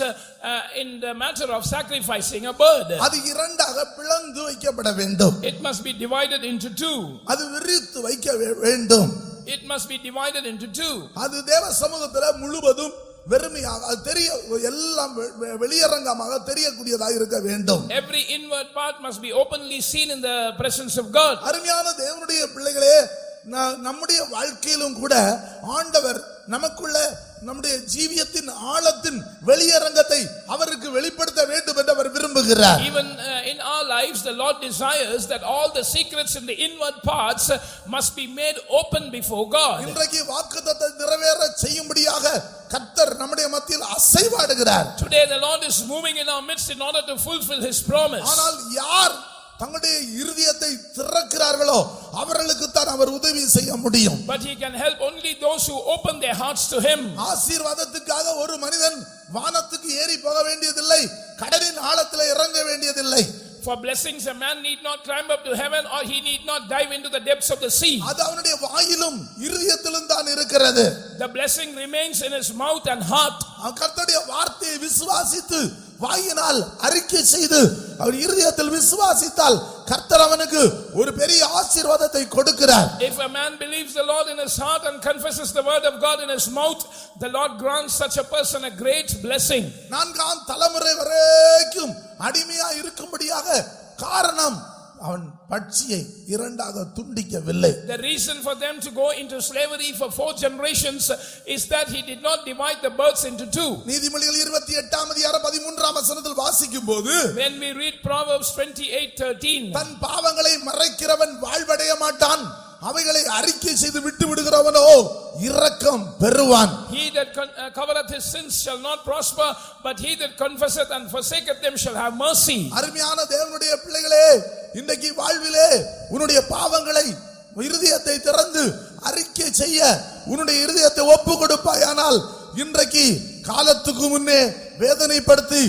in the matter of sacrificing a bird. அது இரண்டாக பிளந்து வைக்கப்பட வேண்டும். It must be divided into two. அது விரித்து வைக்க வேண்டும். It must be divided into two. அது தேவ சமூகத்துல முழுவதும் வெறுமையாக அது தெரிய எல்லாம் வெளியரங்கமாக தெரியக்கூடியதாக இருக்க வேண்டும். Every inward part must be openly seen in the presence of God. அருமையான தேவனுடைய பிள்ளைகளே, நம்முடைய வாழ்க்கையிலும் கூட ஆண்டவர் நமக்குள்ள நம்முடைய ஜீவியத்தின் ஆழத்தின் வெளியரங்கத்தை அவருக்கு வெளிப்படுத்த வேண்டும் என்று அவர் விரும்புகிறார். Even in our lives the Lord desires that all the secrets in the inward parts must be made open before God. இன்றைக்கு வாக்குத்தத்தத்தை நிறைவேற செய்யும்படியாக கர்த்தர் நம்முடைய மத்தியில் அசைவாடுகிறார். Today the Lord is moving in our midst in order to fulfill his promise. ஆனால் யார் தங்களுடைய இருதயத்தை திறக்கிறார்களோ அவர்களுக்கு தான் அவர் உதவி செய்ய முடியும். But he can help only those who open their hearts to him. ஆசீர்வாதத்துக்காக ஒரு மனிதன் வானத்துக்கு ஏறி போக வேண்டியதில்லை, கடலின் ஆழத்தில் இறங்க வேண்டியதில்லை. For blessings a man need not climb up to heaven, or he need not dive into the depths of the sea. அது அவனுடைய வாயிலும் இருதயத்திலும் தான் இருக்கிறது. The blessing remains in his mouth and heart. கர்த்தருடைய வார்த்தையை விசுவாசித்து வாயினால் அறிக்கை செய்து அவர் இருதயத்தில் விசுவாசித்தால் கர்த்தர் அவனுக்கு ஒரு பெரிய ஆசீர்வாதத்தை கொடுக்கிறார். If a man believes the Lord in his heart and confesses the word of God in his mouth, the Lord grants such a person a great blessing. நான்காம் தலைமுறை வரைக்கும் அடிமையா இருக்கும்படியாக காரணம் அவன் பட்சியை இரண்டாக துண்டிக்கவில்லை. The reason for them to go into slavery for 4 generations is that he did not divide the birds into two. நீதிமொழிகள் 28ஆம் அதிகாரம் 13ஆம் வசனத்தில் வாசிக்கும்போது, When we read Proverbs 28:13, தன் பாவங்களை மறைக்கிறவன் வாழ்வடைய மாட்டான், அவைகளை அறிக்கை செய்து விட்டு விடுகிறவனோ இரக்கம் பெறுவான். He that covereth his sins shall not prosper, but he that confesseth and forsaketh them shall have mercy. அருமையான தேவனுடைய பிள்ளைகளே, இன்றைக்கு வாழ்விலே உன்னுடைய பாவங்களை இருதயத்தை திறந்து அறிக்கை செய்ய உன்னுடைய இருதயத்தை ஒப்பு கொடுப்பாயானால் இன்றைக்கு காலத்துக்கு முன்னே வேதனைப்படுத்தி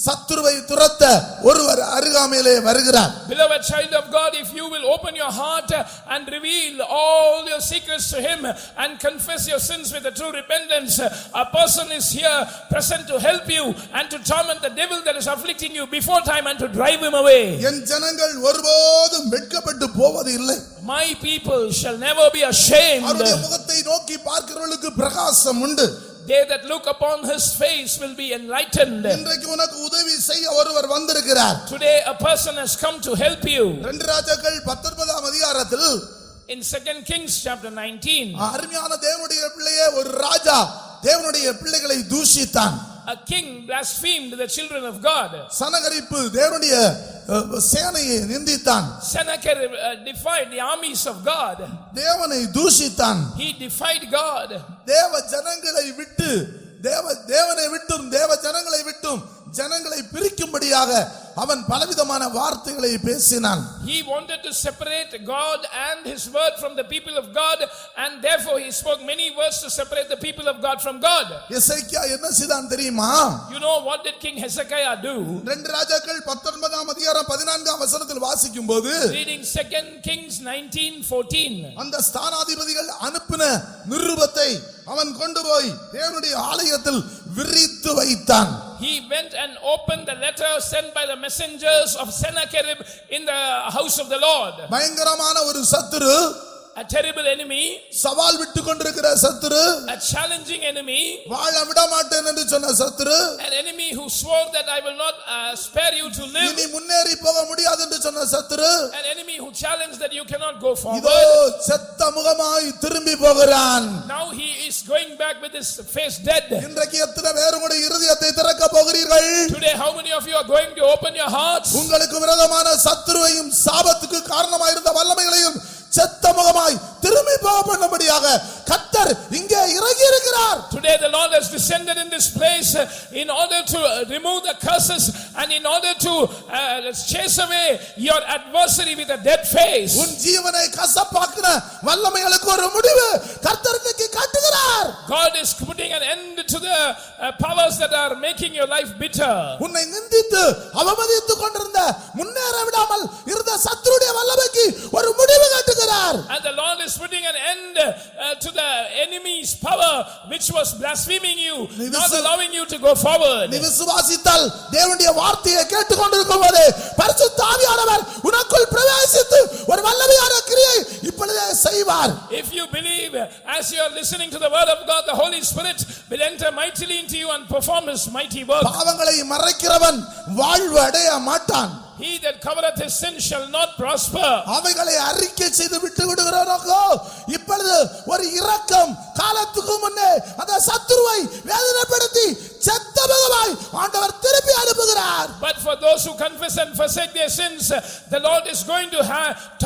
சத்துருவை துரத்த ஒருவர் அருகாமையிலே வருகிறார். Beloved child of God, if you will open your heart and reveal all your secrets to him and confess your sins with a true repentance, a person is here present to help you and to torment the devil that is afflicting you before time and to drive him away. என் ஜனங்கள் ஒருபோதும் வெட்கப்பட்டு போவது இல்லை. My people shall never be ashamed. அவருடைய முகத்தை நோக்கி பார்க்கிறவர்களுக்கு பிரகாசம் உண்டு. They that look upon his face will be enlightened. இன்றைக்கு உனக்கு உதவி செய்ய ஒருவர் வந்திருக்கிறார். Today a person has come to help you. 2 ராஜாக்கள் 19ஆம் அதிகாரத்தில் In 2 Kings chapter 19, அருமையான தேவனுடைய பிள்ளையே, ஒரு ராஜா தேவனுடைய பிள்ளைகளை தூஷித்தான். a king blasphemed the children of God. சனகரிப்பு தேவனுடைய சேனையை நிந்தித்தான். Sennacherib defied the armies of God. தேவனை தூஷித்தான். He defied God. தேவ ஜனங்களை விட்டு தேவனை விட்டும் தேவ ஜனங்களை விட்டும் ஜனங்களை பிரிக்கும்படியாக அவன் பலவிதமான வார்த்தைகளை பேசினான். He wanted to separate God and his word from the people of God, and therefore he spoke many words to separate the people of God from God. எசேக்கியா என்ன செய்தான் தெரியுமா? You know what did King Hezekiah do? 2 ராஜாக்கள் 19ஆம் அதிகாரம் 14ஆம் வசனத்தில் வாசிக்கும்போது, Reading 2 Kings 19:14, அந்த ஸ்தானாதிபதிகள் அனுப்பின நிருபத்தை அவன் கொண்டு போய் தேவனுடைய ஆலயத்தில் விரித்து வைத்தான். He went and opened the letter sent by the messengers of Sennacherib in the house of the Lord. பயங்கரமான ஒரு சத்துரு, A terrible enemy, சவால் விட்டு கொண்டிருக்கிற சத்துரு, a challenging enemy, வாழ விட மாட்டேன் என்று சொன்ன சத்துரு, an enemy who swore that I will not spare you to live, இனி முன்னேறி போக முடியாது என்று சொன்ன சத்துரு, an enemy who challenged that you cannot go இதோ forward. செத்த முகமாய் திரும்பி போகிறான். Now he is going back with his face dead. இன்றைக்கு எத்தனை பேர் உங்களுடைய இருதயத்தை திறக்க போகிறீர்கள்? Today how many of you are going to open your hearts? உங்களுக்கு விரோதமான சத்துருவையும் சாபத்துக்கு காரணமாயிருந்த வல்லமைகளையும் செத்த முகமாய் திரும்பி போக பண்ணும்படியாக கர்த்தர் இங்கே இறங்கி இருக்கிறார். Today the Lord has descended in this place in order to remove the curses and in order to chase away your adversary with a dead face. உன் ஜீவனை கசப்பாக்குற வல்லமைகளுக்கு ஒரு முடிவு கர்த்தர் இன்னைக்கு காட்டுகிறார். God is putting an end to the powers that are making your life bitter. உன்னை நிந்தித்து அவமதித்துக் கொண்டிருந்த முன்னேற விடாமல் இருந்த சத்துருடைய வல்லமைக்கு ஒரு முடிவு காட்டுகிறார். And the Lord is putting an end to the enemy's power which was blaspheming you, not allowing you to go forward. நீ விசுவாசித்தால் தேவனுடைய வார்த்தையை கேட்டுக்கொண்டிருக்கும் போது பரிசுத்த ஆவியானவர் உனக்குள் பிரவேசித்து ஒரு வல்லமையான கிரியை இப்பொழுதே செய்வார். If you believe, as you are listening to the word of God, the Holy Spirit will enter mightily into you and perform his mighty work. பாவங்களை மறைக்கிறவன் வாழ்வு அடைய மாட்டான். He that covereth his sin shall not prosper. அவைகளை அறிக்கை செய்து விட்டு விடுகிறாரோ இப்பொழுது ஒரு இரக்கம் காலத்துக்கு முன்னே அந்த சத்துருவை வேதனைப்படுத்தி செத்தபகவாய் ஆண்டவர் திருப்பி அனுப்புகிறார். But for those who confess and forsake their sins, the Lord is going to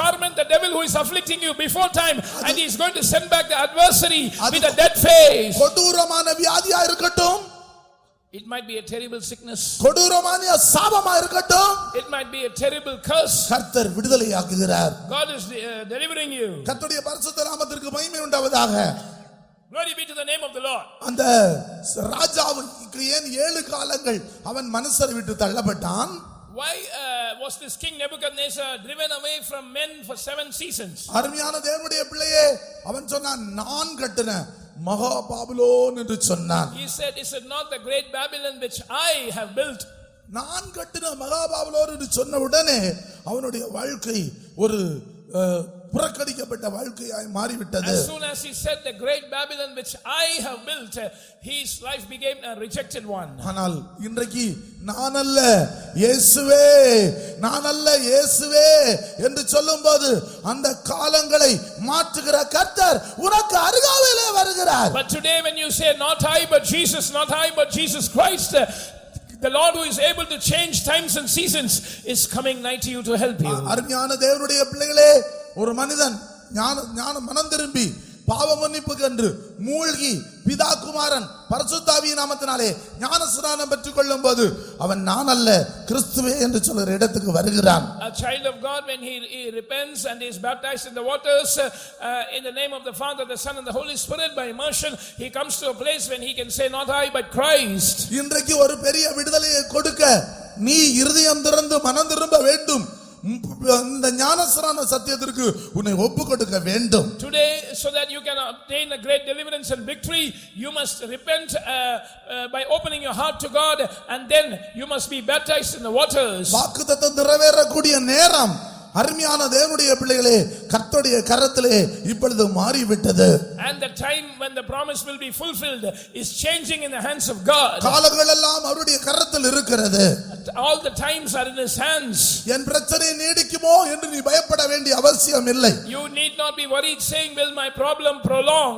torment the devil who is afflicting you before time, and he is going to send back the adversary with a dead face. கொடூரமான வியாதியா இருக்கட்டும், it might be a terrible sickness, கொடூரமான சாபமா இருக்கட்டும், it might be a terrible curse. கர்த்தர் விடுதலையாக்குகிறார். God is delivering you. கர்த்தருடைய பரிசுத்த நாமத்திற்கு மகிமை உண்டாவதாக. Glory be to the name of the Lord. அந்த ராஜாவுக்கு ஏன் 7 காலங்கள் அவன் மனுஷரை விட்டு தள்ளப்பட்டான்? Why was this king Nebuchadnezzar driven away from men for 7 seasons? அருமையான தேவனுடைய பிள்ளையே, அவன் சொன்னான் நான் கட்டின மகா பாபிலோன் என்று சொன்னான். He said, is it not the great Babylon which I have built? நான் கட்டின மகா பாபிலோன் என்று சொன்ன உடனே அவனுடைய வாழ்க்கை ஒரு புறக்கணிக்கப்பட்ட வாழ்க்கையாய் மாறிவிட்டது. As soon as he said the great Babylon which I have built, his life became a rejected one. ஆனால் இன்றைக்கு நான் அல்ல இயேசுவே, நான் அல்ல இயேசுவே என்று சொல்லும்போது அந்த காலங்களை மாற்றுகிற கர்த்தர் உனக்கு அருகாமையிலே வருகிறார். But today when you say not I but Jesus, not I but Jesus Christ, the Lord who is able to change times and seasons is coming nigh to you to help you. அருமையான தேவனுடைய பிள்ளைகளே, ஒரு மனிதன் ஞான மனம் திரும்பி பாவ மன்னிப்புக்கு என்று மூழ்கி பிதா குமாரன் பரிசுத்த ஆவியின் நாமத்தினாலே ஞானஸ்நானம் பெற்றுக் கொள்ளும் போது அவன் நான் அல்ல கிறிஸ்துவே என்று சொல்கிற இடத்துக்கு வருகிறான். A child of God, when he repents and is baptized in the waters in the name of the Father, the Son and the Holy Spirit by immersion, he comes to a place when he can say not I but Christ. இன்றைக்கு ஒரு பெரிய விடுதலையை கொடுக்க நீ இருதயம் திறந்து மனம் திரும்ப வேண்டும். இந்த ஞானஸ்நான சத்தியத்திற்கு உன்னை ஒப்பு கொடுக்க வேண்டும். Today, so that you can obtain a great deliverance and victory, you must repent by opening your heart to God, and then you must be baptized in the waters. வாக்குத்தத்தம் நிறைவேறக்கூடிய நேரம் அருமையான தேவனுடைய பிள்ளைகளே கர்த்தருடைய கரத்திலே இப்பொழுது மாறிவிட்டது. And the time when the promise will be fulfilled is changing in the hands of God. காலங்கள் எல்லாம் அவருடைய கரத்தில் இருக்கிறது. All the times are in his hands. என் பிரச்சனை நீடிக்குமோ என்று நீ பயப்பட வேண்டிய அவசியம் இல்லை. You need not be worried saying will my problem prolong.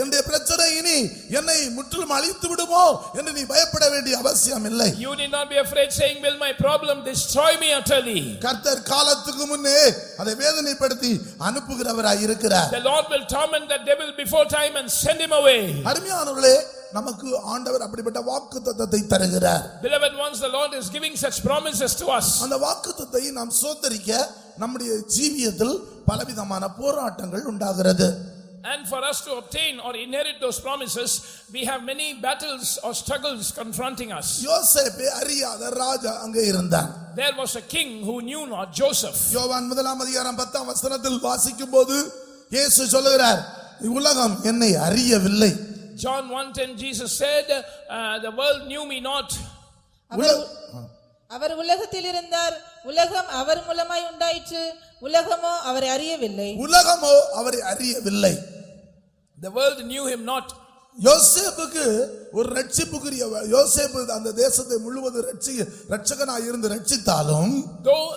என்னுடைய பிரச்சனை இனி என்னை முற்றிலும் அழித்து விடுமோ என்று நீ பயப்பட வேண்டிய அவசியம் இல்லை. You need not be afraid saying will my problem destroy me utterly. கர்த்தர் காலத்துக்கு முன்னே அதை வேதனைப்படுத்தி அனுப்புகிறவராய் இருக்கிறார். The Lord will torment the devil before time and send him away. அருமையானவர்களே, நமக்கு ஆண்டவர் அப்படிப்பட்ட வாக்குத்தத்தத்தை தருகிறார். Beloved ones, the Lord is giving such promises to us. அந்த வாக்குத்தத்தத்தை நாம் சோதரிக்க நம்முடைய ஜீவியத்தில் பலவிதமான போராட்டங்கள் உண்டாகிறது. And for us to obtain or inherit those promises, we have many battles or struggles confronting us. யோசேப்பை அறியாத ராஜா அங்கே இருந்தான். There was a king who knew not Joseph. யோவான் 1:10 வாசிக்கும்போது இயேசு சொல்லுகிறார், உலகம் என்னை அறியவில்லை. John 1:10, Jesus said, the world knew me not. அவர் உலகத்தில் இருந்தார், உலகம் அவர் மூலமாய் உண்டாயிற்று, உலகமோ அவரை அறியவில்லை. உலகமோ அவரை அறியவில்லை. The world knew him not. யோசேப்புக்கு ஒரு ரட்சிப்புக்குரிய யோசேப்பு அந்த தேசத்தை முழுவதும் ரட்சகனாய் இருந்து ரட்சித்தாலும், though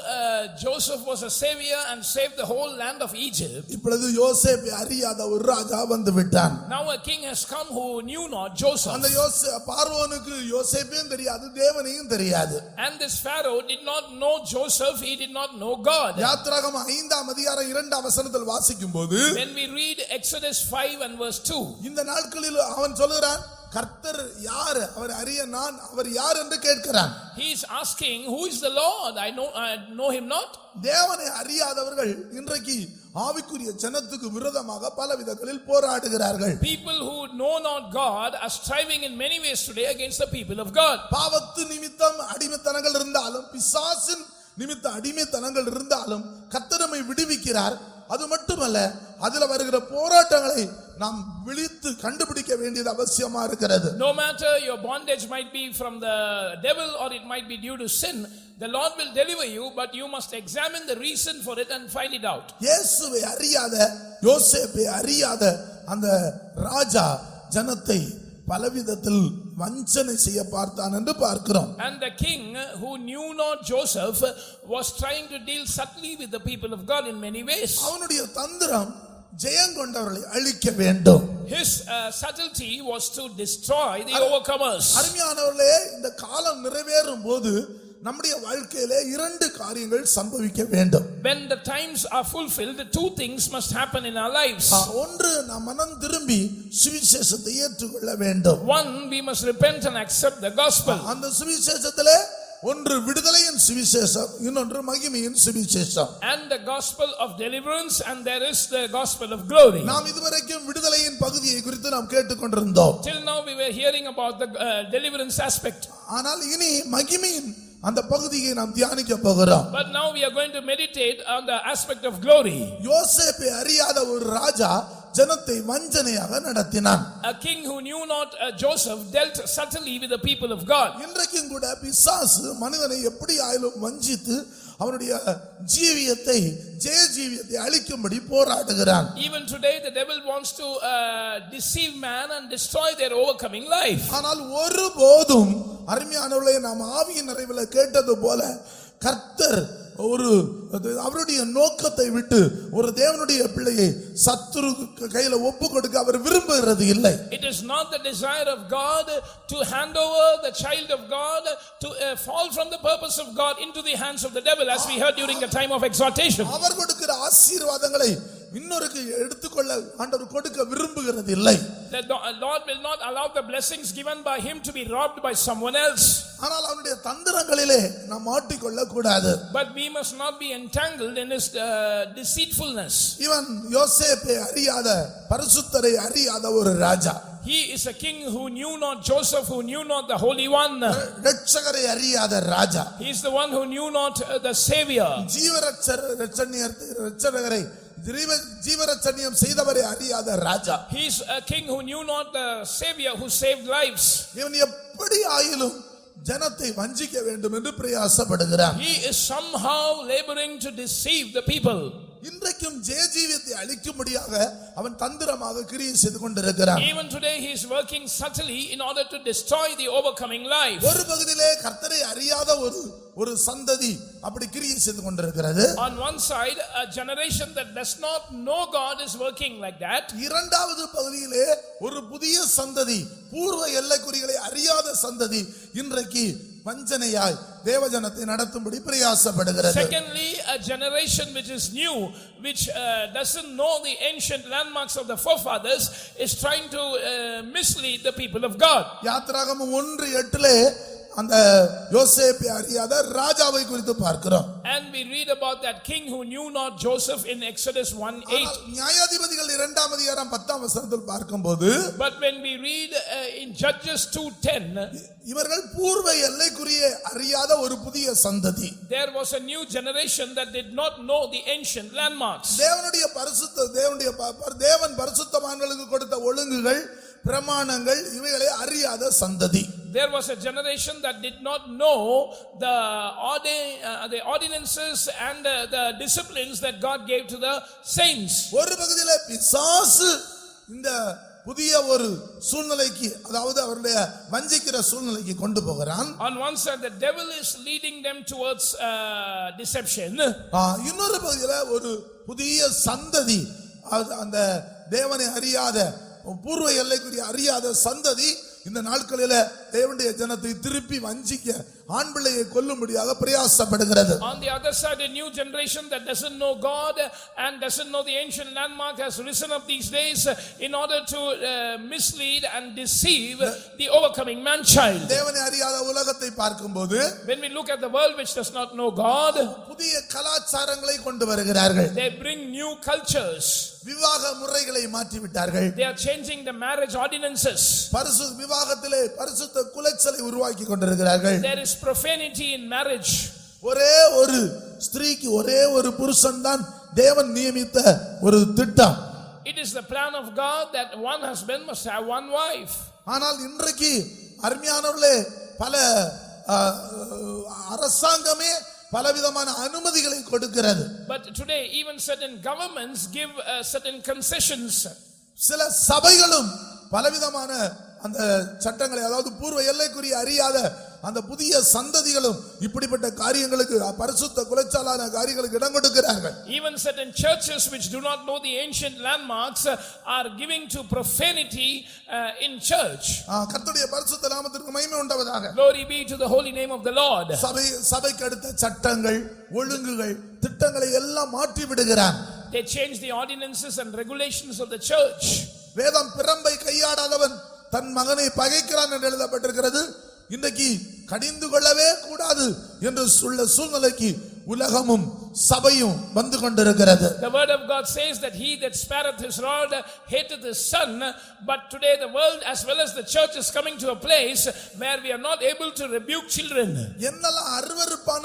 Joseph was a savior and saved the whole land of Egypt, இப்பொழுது யோசேப்பை அறியாத ஒரு ராஜா வந்து விட்டான். now a king has come who knew not Joseph. அந்த பார்வோனுக்கு யோசேப்பையும் தெரியாது, தேவனையும் தெரியாது. And this Pharaoh did not know Joseph, he did not know God. யாத்திராகமம் 5:2 வாசிக்கும்போது, when we read Exodus 5 and verse 2, இந்த நாட்களில் அவன் சொல்கிறான், கர்த்தர் யார், அவர் அறிய நான் அவர் யார் என்று கேட்கிறான். He is asking, who is the Lord? I know him not. தேவனை அறியாதவர்கள் இன்றைக்கு ஆவிக்குரிய ஜனத்துக்கு விரோதமாக பல விதங்களில் போராடுகிறார்கள். People who know not God are striving in many ways today against the people of God. பாவத்து நிமித்தம் அடிமைத்தனங்கள் இருந்தாலும், பிசாசின் நிமித்த அடிமைத்தனங்கள் இருந்தாலும் கர்த்தர் நம்மை விடுவிக்கிறார். அது மட்டுமல்ல, அதுல வருகிற போராட்டங்களை நாம் விழித்து கண்டுபிடிக்க வேண்டியது அவசியமா இருக்கிறது. No matter your bondage might be from the devil or it might be due to sin, the Lord will deliver you, but you must examine the reason for it and find it out. இயேசுவை அறியாத, யோசேப்பை அறியாத அந்த ராஜா ஜனத்தை பலவிதத்தில் வஞ்சனை செய்ய பார்த்தான் என்று பார்க்கிறோம். And the king who knew not Joseph was trying to deal subtly with the people of God in many ways. அவனுடைய தந்திரம் ஜெயங்கொண்டவர்களை அழிக்க வேண்டும். His subtlety was to destroy the overcomers. அருமையானவர்களே, இந்த காலம் நிறைவேறும் போது நம்முடைய வாழ்க்கையிலே இரண்டு காரியங்கள் சம்பவிக்க வேண்டும். When the times are fulfilled, two things must happen in our lives. ஒன்று, நாம் மனம் திரும்பி சுவிசேஷத்தை ஏற்றுக்கொள்ள வேண்டும். One, we must repent and accept the gospel. அந்த சுவிசேஷத்திலே ஒன்று விடுதலையின் சுவிசேஷம், இன்னொன்று மகிமையின் சுவிசேஷம். And the gospel of deliverance, and there is the gospel of glory. நாம் இதுவரைக்கும் விடுதலையின் பகுதியை குறித்து நாம் கேட்டுக்கொண்டிருந்தோம். Till now we were hearing about the deliverance aspect. ஆனால் இனி மகிமையின் அந்த பகுதியை நாம் தியானிக்க போகிறோம். But now we are going to meditate on the aspect of glory. யோசேப்பை அறியாத ஒரு ராஜா ஜனத்தை வஞ்சனையாக நடத்தினான். A king who knew not Joseph dealt subtly with the people of God. இன்றைக்கும் கூட பிசாசு மனிதனை எப்படி ஆயிலும் வஞ்சித்து அவனுடைய ஜீவியத்தை, ஜெய ஜீவியத்தை அழிக்கும்படி போராடுகிறான். Even today the devil wants to deceive man and destroy their overcoming life. ஆனால் ஒருபோதும் அருமையானவர்களே, நாம் ஆவியின் நிறைவில் கேட்டது போல கர்த்தர் அவருடைய நோக்கத்தை விட்டு ஒரு தேவனுடைய பிள்ளையை சத்துரு கையில ஒப்பு கொடுக்க அவர் விரும்புகிறது இல்லை. It is not the desire of God to hand over the child of God to fall from the purpose of God into the hands of the devil, as we heard during the time of exhortation. அவர் கொடுக்கிற ஆசீர்வாதங்களை இன்னொருக்கு எடுத்துக்கொள்ள ஆண்டவர் கொடுக்க விரும்புகிறது இல்லை. The Lord will not allow the blessings given by him to be robbed by someone else. ஆனால் அவருடைய தந்திரங்களிலே நாம் மாட்டிக்கொள்ள கூடாது. But we must not be entangled in his deceitfulness. இவன் யோசேப்பை அறியாத, பரிசுத்தரை அறியாத ஒரு ராஜா. He is a king who knew not Joseph, who knew not the Holy One. இரட்சகரை அறியாத ராஜா. He is the one who knew not the Savior. ஜீவரட்சகரை ஜீவரட்சணியம் செய்தவரை அறியாத ராஜா. He is a king who knew not the Savior who saved lives. இவன் எப்படி ஆயிலும் ஜனத்தை வஞ்சிக்க வேண்டும் என்று பிரயாசப்படுகிறான். He is somehow laboring to deceive the people. இன்றைக்கும் ஜெய ஜீவியத்தை அழிக்கும்படியாக அவன் தந்திரமாக கிரியை செய்து கொண்டிருக்கிறான். Even today he is working subtly in order to destroy the overcoming life. ஒரு பகுதியிலே கர்த்தரை அறியாத ஒரு சந்ததி அப்படி கிரியை செய்து கொண்டிருக்கிறது. On one side, a generation that does not know God is working like that. இரண்டாவது பகுதியிலே ஒரு புதிய சந்ததி, பூர்வ எல்லைக்குறிகளை அறியாத சந்ததி இன்றைக்கு வஞ்சனையாய் தேவஜனத்தை நடத்தும்படி பிரயாசப்படுகிறது. Secondly, a generation which is new, which doesn't know the ancient landmarks of the forefathers, is trying to mislead the people of God. யாத்திராகமம் 1:8 அந்த யோசேப்பை அறியாத ராஜாவை குறித்து பார்க்கிறோம். And we read about that king who knew not Joseph in Exodus 1:8. நியாயாதிபதிகள் 2ஆம் அதிகாரம் 10ஆம் வசனத்தில் பார்க்கும்போது, but when we read in Judges 2:10, இவர்கள் பூர்வ எல்லைக்குரிய அறியாத ஒரு புதிய சந்ததி. there was a new generation that did not know the ancient landmarks. தேவன் பரிசுத்தவான்களுக்கு கொடுத்த ஒழுங்குகள், பிரமாணங்கள் இவைகளை அறியாத சந்ததி. There was a generation that did not know the ordinances and the disciplines that God gave to the saints. ஒரு பகுதியிலே பிசாசு இந்த புதிய ஒரு சூழ்நிலைக்கு, அதாவது அவருடைய வஞ்சிக்கிற சூழ்நிலைக்கு கொண்டு போகிறான். On one side the devil is leading them towards deception. இன்னொரு பகுதியில ஒரு புதிய சந்ததி, அந்த தேவனை அறியாத பூர்வ எல்லைக்குரிய அறியாத சந்ததி இந்த நாட்களில தேவனுடைய ஜனத்தை திருப்பி வஞ்சிக்க ஆண் பிள்ளையை கொல்லும்படியாக பிரயாசப்படுகிறது. On the other side, a new generation that doesn't know God and doesn't know the ancient landmark has risen up these days in order to mislead and deceive the overcoming man child. தேவனை அறியாத உலகத்தை பார்க்கும்போது When we look at the world which does not know God, புதிய கலாச்சாரங்களை கொண்டு வருகிறார்கள். they bring new cultures. விவாக முறைகளை மாற்றி விட்டார்கள். They are changing the marriage ordinances. பரிசுத்த விவாகத்திலே பரிசுத்த குலைச்சலை உருவாக்கி கொண்டிருக்கிறார்கள். There is profanity in marriage. ஒரே ஒரு ஸ்திரீக்கு ஒரே ஒரு புருஷன் தான் தேவன் நியமித்த ஒரு திட்டம். It is the plan of God that one husband must have one wife. ஆனால் இன்றைக்கு அருமையானவர்களே பல அரசாங்கமே பலவிதமான அனுமதிகளை கொடுக்கிறது. But today even certain governments give certain concessions. சில சபைகளும் பலவிதமான அந்த சட்டங்களை, அதாவது பூர்வ எல்லைக்குரிய அறியாத அந்த புதிய சந்ததிகளும் இப்படிப்பட்ட காரியங்களுக்கு, பரிசுத்த குலைச்சலான காரியங்களுக்கு இடம் கொடுக்கிறார்கள். Even certain churches which do not know the ancient landmarks are giving to profanity in church. கர்த்தருடைய பரிசுத்த நாமத்திற்கு மகிமை உண்டாவதாக. Glory be to the holy name of the Lord. சபைக்கு அடுத்த சட்டங்கள், ஒழுங்குகள், திட்டங்களை எல்லாம் மாற்றி விடுகிறார். They change the ordinances and regulations of the church. வேதம் பிரம்பை கையாடாதவன் தன் மகனை பகைக்கிறான் என்று எழுதப்பட்டிருக்கிறது. இன்றைக்கு கடிந்து கொள்ளவே கூடாது என்று சொல்ல சூழ்நிலைக்கு உலகமும் சபையும் வந்து கொண்டிருக்கிறது. The word of God says that he that spareth his rod hateth his son, but today the world as well as the church is coming to a place where we are not able to rebuke children. என்னெல்லாம் அருவருப்பான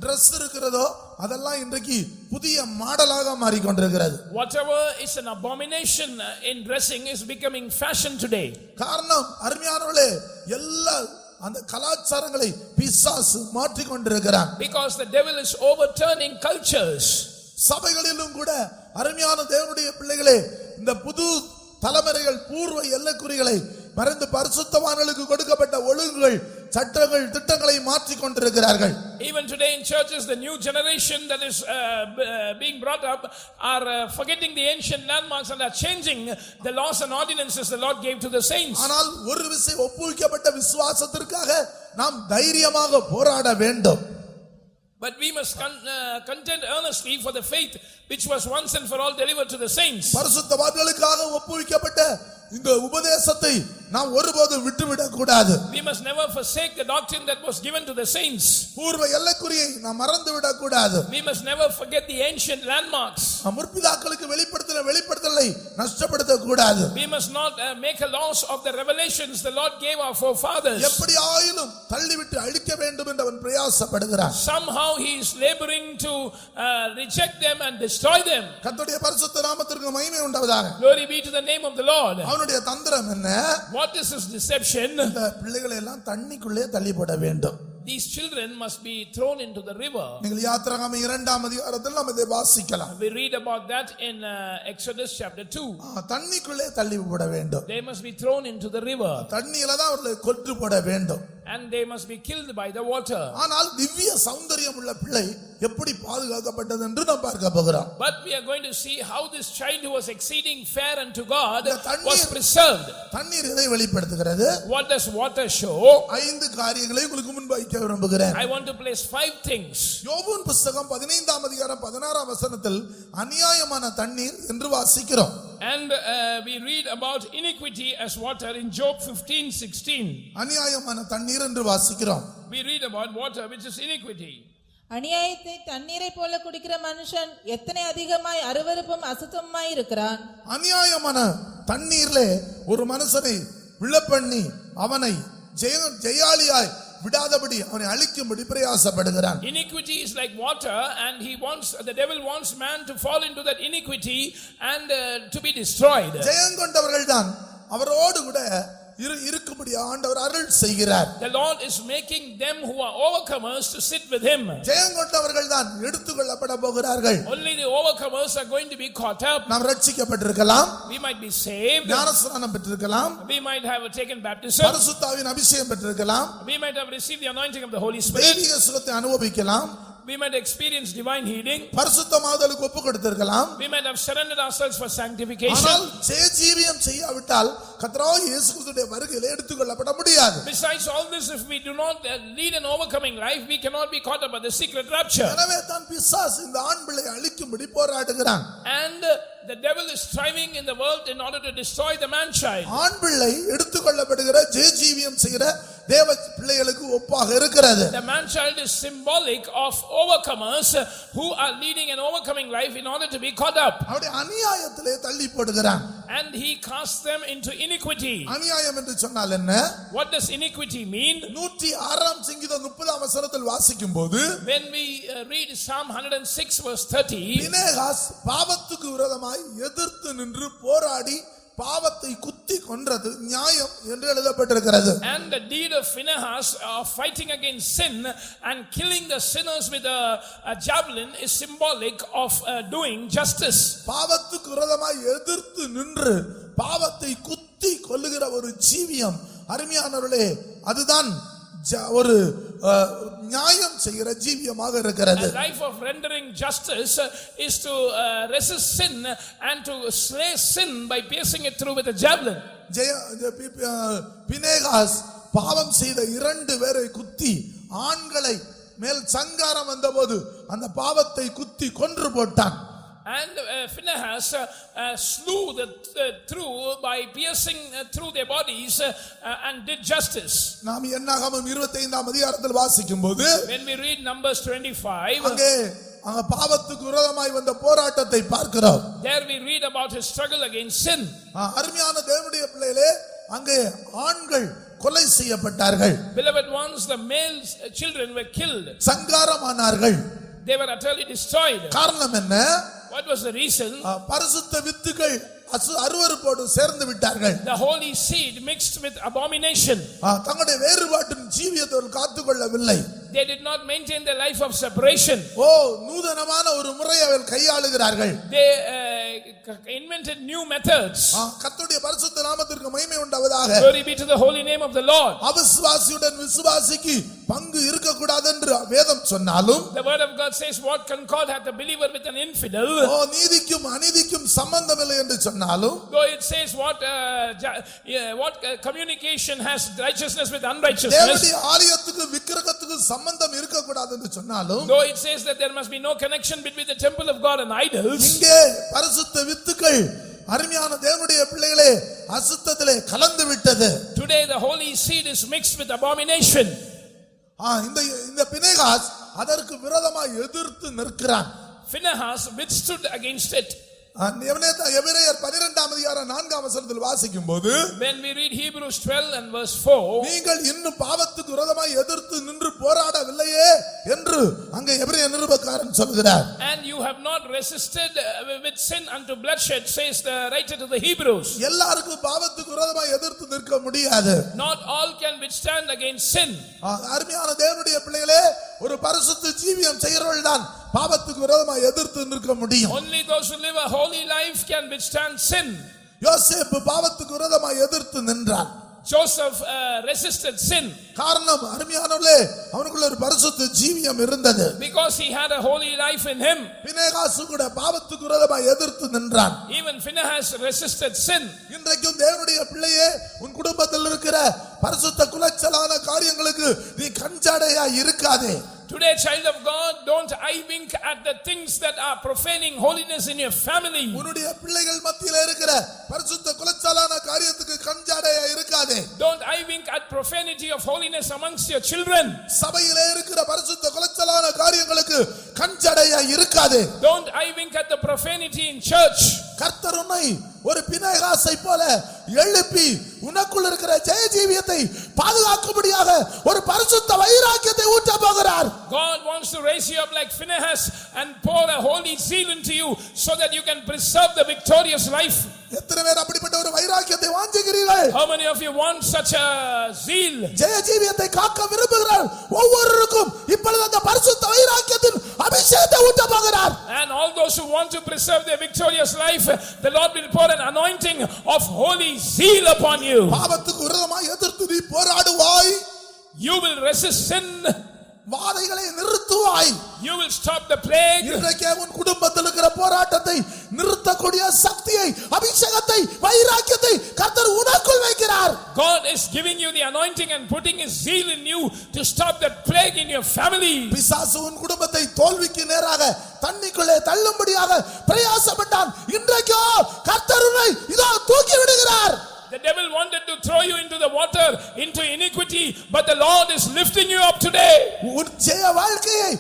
Dress இருக்கிறதோ அதெல்லாம் இன்றைக்கு புதிய மாடலாக மாறிக்கொண்டிருக்கிறது. Whatever is an abomination in dressing is becoming fashion today. காரணம் அருமையானவர்களே, எல்லா அந்த கலாச்சாரங்களை பிசாசு மாற்றிக் கொண்டிருக்கிறான். Because the devil is overturning cultures. சபைகளிலும் கூட அருமையான தேவனுடைய பிள்ளைகளே, இந்த புது தலைமுறைகள் பூர்வ எல்லைக்குறிகளை மறந்து பரிசுத்தவான்களுக்கு கொடுக்கப்பட்ட ஒழுங்குகள், சட்டங்கள், திட்டங்களை மாற்றிக் கொண்டிருக்கிறார்கள். Even today in churches, the new generation that is being brought up are forgetting the ancient landmarks and are changing the laws and ordinances the Lord gave to the saints. ஆனால் ஒரு விசை ஒப்புவிக்கப்பட்ட விசுவாசத்திற்காக நாம் தைரியமாக போராட வேண்டும். But we must contend earnestly for the faith which was once and for all delivered to the saints. பரிசுத்தவான்களுக்காக ஒப்புவிக்கப்பட்ட இந்த உபதேசத்தை நாம் ஒருபோதும் விட்டுவிடக் கூடாது. We must never forsake the doctrine that was given to the saints. பூர்வ எல்லைக்குறியை நாம் மறந்துவிடக் கூடாது. We must never forget the ancient landmarks. முற்பிதாக்களுக்கு வெளிப்படுத்தலை நஷ்டப்படுத்தக் கூடாது. We must not make a loss of the revelations the Lord gave our forefathers. எப்படி ஆயினும் தள்ளிவிட்டு அழிக்க வேண்டும் என்று அவன் பிரயாசப்படுகிறான். Somehow he is laboring to reject them and destroy them. கர்த்தருடைய பரிசுத்த நாமத்திற்கு மகிமை உண்டாவதாக. Glory be to the name of the Lord. அவனுடைய தந்திரம் என்ன? What is his deception? இந்த பிள்ளைகளை எல்லாம் தண்ணிக்குள்ளே தள்ளி போட வேண்டும். These children must be thrown into the river. நீங்கள் யாத்திராகமம் 2ஆம் அதிகாரத்தில் நாம் இதை வாசிக்கலாம். We read about that in Exodus chapter 2. தண்ணிக்குள்ளே தள்ளி போட வேண்டும். They must be thrown into the river. தண்ணியில தான் அவர்களை கொன்று போட வேண்டும். And they must be killed by the water. ஆனால் திவ்ய சௌந்தரியம் உள்ள பிள்ளை எப்படி பாதுகாக்கப்பட்டது என்று நாம் பார்க்க போகிறோம். But we are going to see how this child who was exceeding fair unto God தண்ணீர் was preserved. தண்ணீர் எதை வெளிப்படுத்துகிறது? What does water show? 5 காரியங்களை உங்களுக்கு முன் வைக்க விரும்புகிறேன். I want to place 5 things. யோபுவின் புத்தகம் 15ஆம் அதிகாரம் 16ஆம் வசனத்தில் அநியாயமான தண்ணீர் என்று வாசிக்கிறோம். And we read about iniquity as water in Job 15:16. அநியாயமான தண்ணீர் என்று வாசிக்கிறோம். We read about water which is iniquity. அநியாயத்தை தண்ணீரை போல குடிக்கிற மனுஷன் எத்தனை அதிகமாய் அருவருப்பும் அசுத்தமாய் இருக்கிறான். அநியாயமான தண்ணீர்லே ஒரு மனுஷனை விழப்பண்ணி அவனை ஜெயாலியாய் விடாதபடி அவனை அழிக்கும்படி பிரயாசப்படுகிறான். Iniquity is like water, and the devil wants man to fall into that iniquity and to be destroyed. ஜெயம் கொண்டவர்கள் தான் அவரோடு கூட இருக்கும்படி ஆண்டவர் அருள் செய்கிறார். The Lord is making them who are overcomers to sit with him. ஜெயம் கொண்டவர்கள் தான் எடுத்துக்கொள்ளப்பட போகிறார்கள். Only the overcomers are going to be caught up. நாம் ரட்சிக்கப்பட்டிருக்கலாம், We might be saved, ஞானஸ்நானம் பெற்றிருக்கலாம், we might have taken baptism, பரிசுத்த ஆவியின் அபிஷேகம் பெற்றிருக்கலாம், we might have received the anointing of the Holy Spirit, தெய்வீக சுகத்தை அனுபவிக்கலாம், We might experience divine healing. பரிசுத்தமாதலுக்கு ஒப்பு கொடுத்திருக்கலாம். We might have surrendered ourselves for sanctification. ஆனால் ஜெயஜீவியம் செய்யாவிட்டால் கர்த்தராகிய இயேசு கிறிஸ்துவின் வருகையிலே எடுத்துக்கொள்ளப்பட முடியாது. Besides all this, if we do not lead an overcoming life, we cannot be caught up by the secret rapture. எனவே தான் பிசாசு இந்த ஆண் பிள்ளை அழிக்கும்படி போராடுகிறான். And the devil is striving in the world in order to destroy the man child. ஆண் பிள்ளை எடுத்துக்கொள்ளப்படுகிற ஜெயஜீவியம் செய்கிற தேவ பிள்ளைகளுக்கு ஒப்பாக இருக்கிறது. The man child is symbolic of overcomers who are leading an overcoming life in order to be caught up. அவருடைய அநியாயத்திலே தள்ளி போடுகிறான். And he casts them into iniquity. அநியாயம் என்று சொன்னால் என்ன? What does iniquity mean? 106 சங்கீதம் 30 வசனத்தில் வாசிக்கும்போது When we read Psalm 106 verse 30, Phinehas பாவத்துக்கு விரோதமாய் எதிர்த்து நின்று போராடி பாவத்தை குத்தி கொன்றது நியாயம் என்று எழுதப்பட்டிருக்கிறது. and the deed of Phinehas of fighting against sin and killing the sinners with a javelin is symbolic of doing justice. பாவத்துக்கு விரோதமாய் எதிர்த்து நின்று பாவத்தை குத்தி கொல்லுகிற ஒரு ஜீவியம் அருமையானவர்களே அதுதான் ஒரு நியாயம் செய்கிற ஜீவியமாக இருக்கிறது. A life of rendering justice is to resist sin and to slay sin by piercing it through with a javelin. Phinehas பாவம் செய்த 2 பேரை குத்தி ஆண்களை மேல் சங்காரம் வந்தபோது அந்த பாவத்தை குத்தி கொன்று போட்டான். And Phinehas slew the through by piercing through their bodies and did justice. நாம் என்னாகமம் 25ஆம் அதிகாரத்தில் வாசிக்கும்போது When we read Numbers 25, அங்கே பாவத்துக்கு விரோதமாய் வந்த போராட்டத்தை பார்க்கிறோம். there we read about his struggle against sin. அருமையான தேவனுடைய பிள்ளைகளே அங்கே ஆண்கள் கொலை செய்யப்பட்டார்கள். Beloved ones, the male children were killed. சங்காரமானார்கள். They were utterly destroyed. காரணம் என்ன? What was the reason? பரிசுத்த வித்துகள் அருவருப்போடு சேர்ந்து விட்டார்கள். The holy seed mixed with abomination. தங்களுடைய வேறுபாட்டின் ஜீவியத்தை காத்துக்கொள்ளவில்லை. They did not maintain the life of separation. நூதனமான ஒரு முறையை அவர்கள் கையாளுகிறார்கள். They invented new methods. கர்த்தருடைய பரிசுத்த நாமத்திற்கு மகிமை உண்டாவதாக. Glory be to the holy name of the Lord. அவிசுவாசியுடன் விசுவாசிக்கு பங்கு இருக்க கூடாது என்று வேதம் சொன்னாலும் The word of God says, what concord hath the believer with an infidel? நீதிக்கும் அநீதிக்கும் சம்பந்தம் இல்லை என்று சொன்னாலும் Though it says what communication has righteousness with unrighteousness. தேவனுடைய ஆலயத்துக்கு விக்கிரகத்துக்கு சம்பந்தம் இருக்க கூடாது என்று சொன்னாலும் Though it says that there must be no connection between the temple of God and idols. இங்கே பரிசுத்த வித்துக்கள் அருமையான தேவனுடைய பிள்ளைகளே அசுத்தத்திலே கலந்து விட்டது. Today the holy seed is mixed with abomination. இந்த பினேகாஸ் அதற்கு விரோதமாக எதிர்த்து நிற்கிறான். Phinehas withstood against it. எபிரேயர் 12ஆம் அதிகாரம் 4ஆம் வசனத்தில் வாசிக்கும்போது When we read Hebrews 12 and verse 4, நீங்கள் இன்னும் பாவத்துக்கு விரோதமாய் எதிர்த்து நின்று போராடவில்லையே என்று அங்கே எபிரேய நிருபக்காரன் சொல்கிறார். And you have not resisted with sin unto bloodshed, says the writer to the Hebrews. எல்லாருக்கும் பாவத்துக்கு விரோதமாய் எதிர்த்து நிற்க முடியாது. Not all can withstand against sin. அருமையான தேவனுடைய பிள்ளைகளே ஒரு பரிசுத்த ஜீவியம் செய்கிறவர்கள் தான் பாவத்துக்கு விரோதமாய் எதிர்த்து நிற்க முடியும். Only those who live a holy life can withstand sin. யோசேப்பு பாவத்துக்கு விரோதமாய் எதிர்த்து நின்றான். Joseph resisted sin. காரணம் அருமையானவர்களே அவனுக்குள்ள ஒரு பரிசுத்த ஜீவியம் இருந்தது. Because he had a holy life in him. Phinehas கூட பாவத்துக்கு விரோதமாய் எதிர்த்து நின்றான். Even Phinehas resisted sin. இன்றைக்கும் தேவனுடைய பிள்ளையே உன் குடும்பத்தில் இருக்கிற பரிசுத்த குலைச்சலான காரியங்களுக்கு நீ கஞ்சாடையா இருக்காதே. Today, child of God, don't eye wink at the things that are profaning holiness in your family. உன்னுடைய பிள்ளைகள் மத்தியில இருக்கிற பரிசுத்த குலைச்சலான காரியத்துக்கு கஞ்சாடையா இருக்காதே. Don't eye wink at profanity of holiness amongst your children. சபையிலே இருக்கிற பரிசுத்த குலைச்சலான காரியங்களுக்கு கஞ்சாடையா இருக்காதே. Don't eye wink at the profanity in church. கர்த்தர் உன்னை ஒரு பினேகாசை போல எழுப்பி உனக்குள்ள இருக்கிற ஜெயஜீவியத்தை பாதுகாக்கும்படியாக ஒரு பரிசுத்த வைராக்கியத்தை ஊற்ற போகிறார். God wants to raise you up like Phinehas and pour a holy zeal into you so that you can preserve the victorious life. எத்தனை பேர் அப்படிப்பட்ட ஒரு வைராக்கியத்தை வாஞ்சிக்கிறீர்கள்? How many of you want such a zeal? ஜெயஜீவியத்தை காக்க விரும்புகிறார் ஒவ்வொருவருக்கும் இப்பொழுது அந்த பரிசுத்த வைராக்கியத்தின் அபிஷேகத்தை ஊற்ற போகிறார். And all those who want to preserve their victorious life, the Lord will pour an anointing of holy zeal upon you. பாவத்துக்கு விரோதமாய் எதிர்த்து நீ போராடுவாய். You will resist sin. வாதைகளை நிறுத்துவாய். You will stop the plague. இன்றைக்கே உன் குடும்பத்தில் இருக்கிற போராட்டத்தை நிறுத்தக்கூடிய சக்தியை, அபிஷேகத்தை, வைராக்கியத்தை கர்த்தர் உனக்குள் வைக்கிறார். God is giving you the anointing and putting his zeal in you to stop that plague in your family. பிசாசு உன் குடும்பத்தை தோல்விக்கு நேராக தண்ணிக்குள்ளே தள்ளும்படியாக பிரயாசப்பட்டான். இன்றைக்கோ கர்த்தர் உன்னை இதோ தூக்கி விடுகிறார். The devil wanted to throw you into the water, into iniquity, but the Lord is lifting you up today. உன் ஜெய வாழ்க்கையை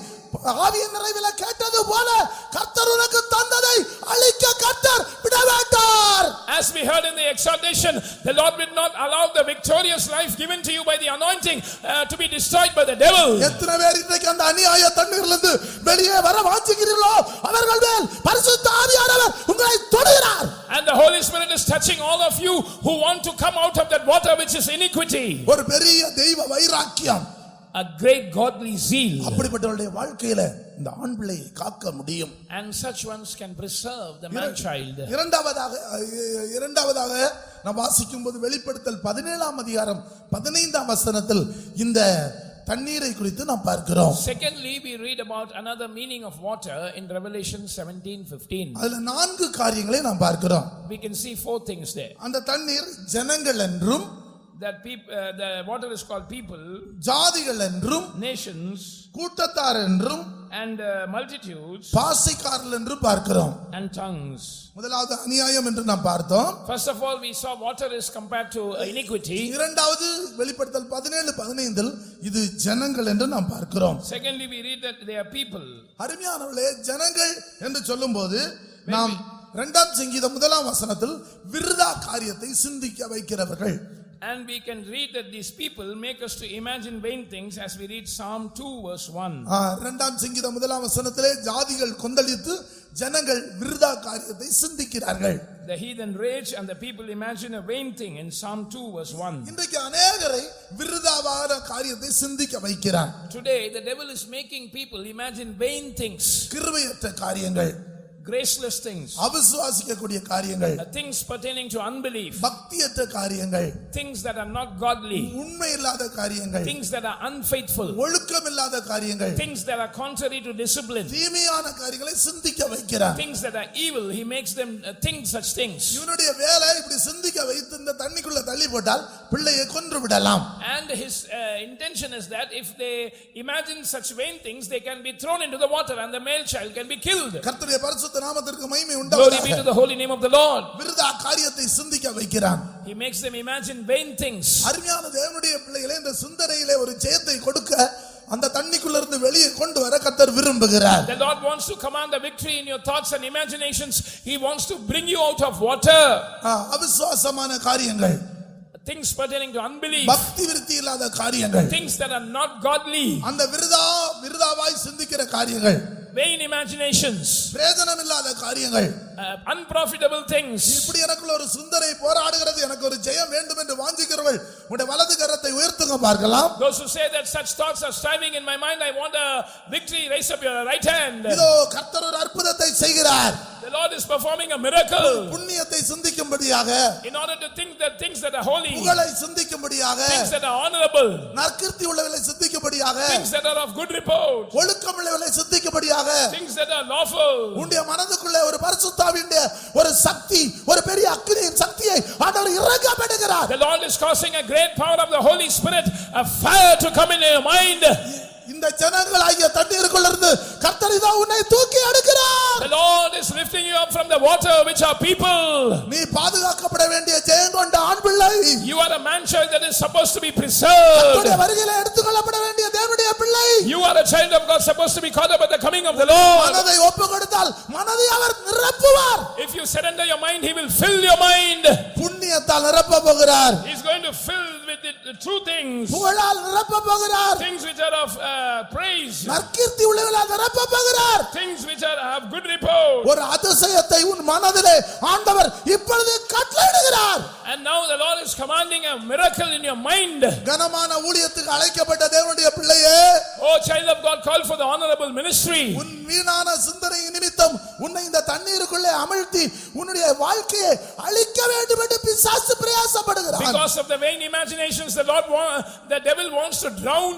ஆவியின் நிறைவில கேட்டது போல கர்த்தர் உனக்கு தந்ததை அழிக்க கர்த்தர் விடமாட்டார். As we heard in the exhortation, the Lord will not allow the victorious life given to you by the anointing to be destroyed by the devil. எத்தனை பேர் இன்றைக்கு அந்த அநியாய தண்ணீரிலிருந்து வெளியே வர வாஞ்சிக்கிறீர்களோ அவர்கள் மேல் பரிசுத்த ஆவியானவர் உங்களை தொடுகிறார். And the Holy Spirit is touching all of you who want to come out of that water which is iniquity. ஒரு பெரிய தெய்வ வைராக்கியம், A great godly zeal. அப்படிப்பட்டவருடைய வாழ்க்கையில இந்த ஆண் பிள்ளையை காக்க முடியும். And such ones can preserve the man child. இரண்டாவதாக நாம் வாசிக்கும்போது வெளிப்படுத்தல் 17ஆம் அதிகாரம் 15ஆம் வசனத்தில் இந்த தண்ணீரை குறித்து நாம் பார்க்கிறோம். Secondly, we read about another meaning of water in Revelation 17:15. அதுல 4 காரியங்களை நாம் பார்க்கிறோம். We can see 4 things there. அந்த தண்ணீர் ஜனங்கள் என்றும், That the water is called people, ஜாதிகள் என்றும், nations, கூட்டத்தார் என்றும், and multitudes, பாசைக்காரர்கள் என்றும் பார்க்கிறோம். and tongues. முதலாவது அநியாயம் என்று நாம் பார்த்தோம். First of all, we saw water is compared to iniquity. இரண்டாவது வெளிப்படுத்தல் 17:15 இது ஜனங்கள் என்று நாம் பார்க்கிறோம். Secondly, we read that they are people. அருமையானவர்களே, ஜனங்கள் என்று சொல்லும்போது நாம் 2ஆம் சங்கீதம் 1ஆம் வசனத்தில் விருதா காரியத்தை சிந்திக்க வைக்கிறவர்கள். And we can read that these people make us to imagine vain things as we read Psalm 2 verse 1. 2ஆம் சங்கீதம் 1ஆம் வசனத்திலே ஜாதிகள் கொந்தளித்து ஜனங்கள் விருதா காரியத்தை சிந்திக்கிறார்கள். The heathen rage and the people imagine a vain thing in Psalm 2 verse 1. இன்றைக்கு अनेகரை விருதாவான காரியத்தை சிந்திக்க வைக்கிறார். Today the devil is making people imagine vain things, கிருபையற்ற காரியங்கள், graceless things, அவிசுவாசிக்கக்கூடிய காரியங்கள், things pertaining to unbelief, பக்தியற்ற காரியங்கள், things that are not godly, உண்மை இல்லாத காரியங்கள், things that are unfaithful, ஒழுக்கம் இல்லாத காரியங்கள், things that are contrary to discipline, தீமையான காரியங்களை சிந்திக்க வைக்கிறார். things that are evil. He makes them think such things. இவனுடைய வேலை இப்படி சிந்திக்க வைத்து இந்த தண்ணிக்குள்ள தள்ளி போட்டால் பிள்ளையை கொன்று விடலாம். And his intention is that if they imagine such vain things, they can be thrown into the water and the male child can be killed. கர்த்தருடைய பரிசுத்த நாமத்திற்கு மகிமை Glory be உண்டாவதாக. to the holy name of the Lord. விருதா காரியத்தை சிந்திக்க வைக்கிறான். He makes them imagine vain things. அருமையான தேவனுடைய பிள்ளைகளே, இந்த சிந்தனையிலே ஒரு ஜெயத்தை கொடுக்க அந்த தண்ணிக்குள்ள இருந்து வெளியே கொண்டு வர கர்த்தர் விரும்புகிறார். The Lord wants to command the victory in your thoughts and imaginations. He wants to bring you out of water. அவிசுவாசமான காரியங்கள், Things pertaining to unbelief, பக்தி விருத்தி இல்லாத காரியங்கள், things that are not godly, அந்த விருதாவாய் சிந்திக்கிற காரியங்கள், vain imaginations, பிரயோஜனம் இல்லாத காரியங்கள், unprofitable things. இப்படி எனக்குள்ள ஒரு சிந்தனை போராடுகிறது, எனக்கு ஒரு ஜெயம் வேண்டும் என்று வாஞ்சிக்கிறவர்கள் உங்களுடைய வலது கரத்தை உயர்த்துங்க பார்க்கலாம். Those who say that such thoughts are striving in my mind, I want a victory, raise up your right hand. இதோ கர்த்தர் ஒரு அற்புதத்தை செய்கிறார். The Lord is performing a miracle. புண்ணியத்தை சிந்திக்கும்படியாக, In order to think that things that are holy, புகழை சிந்திக்கும்படியாக, things that are honorable, நற்கிருத்தி உள்ளவர்களை சிந்திக்கும்படியாக, things that are of good report, ஒழுக்கம் உள்ளவர்களை சிந்திக்கும்படியாக, things that are lawful. உன்னுடைய மனதுக்குள்ளே ஒரு பரிசுத்தாவியுடைய ஒரு சக்தி, ஒரு பெரிய அக்கினியின் சக்தியை ஆண்டவர் இறக்கப்படுகிறார். The Lord is causing a great power of the Holy Spirit, a fire to come in your mind. இந்த ஜனங்களாகிய தண்ணீருக்குள்ள இருந்து கர்த்தர் இதோ உன்னை தூக்கி எடுக்கிறார். The Lord is lifting you up from the water, which are people. நீ பாதுகாக்கப்பட வேண்டிய ஜெயம் கொண்ட ஆண் பிள்ளை. You are a man child that is supposed to be preserved. கர்த்தருடைய வருகையிலே எடுத்துக்கொள்ளப்பட வேண்டிய தேவனுடைய பிள்ளை. You are a child of God supposed to be caught up at the coming of the Lord. மனதை ஒப்புக்கொடுத்தால் மனதை அவர் நிரப்புவார். If you surrender your mind, He will fill your mind. புண்ணியத்தால் நிரப்ப போகிறார். He's going to fill with the true things, புகழால் நிரப்ப போகிறார். things which are of praise, நற்கீர்த்தி உள்ளவர்களால் நிரப்ப போகிறார். things which are have good report. ஒரு அதிசயத்தை உன் மனதிலே ஆண்டவர் இப்பொழுது கட்டளையிடுகிறார். And now the Lord is commanding a miracle in your mind. கனமான ஊழியத்துக்கு அழைக்கப்பட்ட தேவனுடைய பிள்ளையே, Oh child of God, call for the honorable ministry. உன் வீணான சிந்தனை நிமித்தம் உன்னை இந்த தண்ணீருக்குள்ளே அமிழ்த்தி உன்னுடைய வாழ்க்கையை அழிக்க வேண்டும் என்று பிசாசு பிரயாசப்படுகிறார். Because of the vain imaginations, the devil wants to drown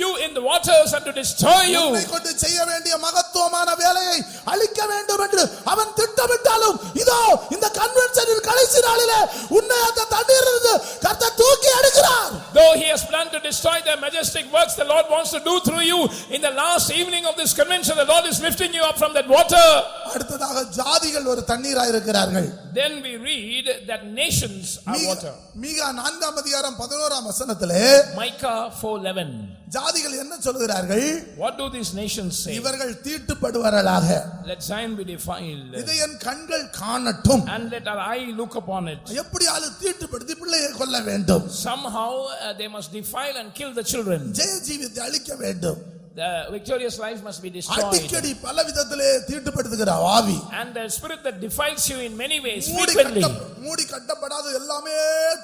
you in the waters and to destroy you. உன்னை கொண்டு செய்ய வேண்டிய மகத்துவமான வேலையை அழிக்க வேண்டும் என்று அவன் திட்டமிட்டாலும் இதோ இந்த கன்வென்ஷனின் கடைசி நாளிலே உன்னை அந்த தண்ணீரிலிருந்து கர்த்தர் தூக்கி எடுக்கிறார். Though he has planned to destroy the majestic works the Lord wants to do through you, in the last evening of this convention the Lord is lifting you up from that water. அடுத்ததாக ஜாதிகள் ஒரு தண்ணீராய் இருக்கிறார்கள். Then we read that nations are water. மீகா 4ஆம் அதிகாரம் 11ஆம் வசனத்திலே Micah 4:11. ஜாதிகள் என்ன சொல்கிறார்கள்? What do these nations say? இவர்கள் தீட்டுப்படுவார்களாக. Let Zion be defiled. இதை என் கண்கள் காணட்டும். And let our eye look upon it. எப்படியாவது தீட்டுப்படுத்தி பிள்ளையை கொல்ல வேண்டும். Somehow they must defile and kill the children. ஜெய ஜீவித்தை அழிக்க வேண்டும். The victorious life must be destroyed. அடிக்கடி பல விதத்திலே தீட்டுப்படுத்துகிற ஆவி. And the spirit that defiles you in many ways frequently. மூடி கட்டப்படாத எல்லாமே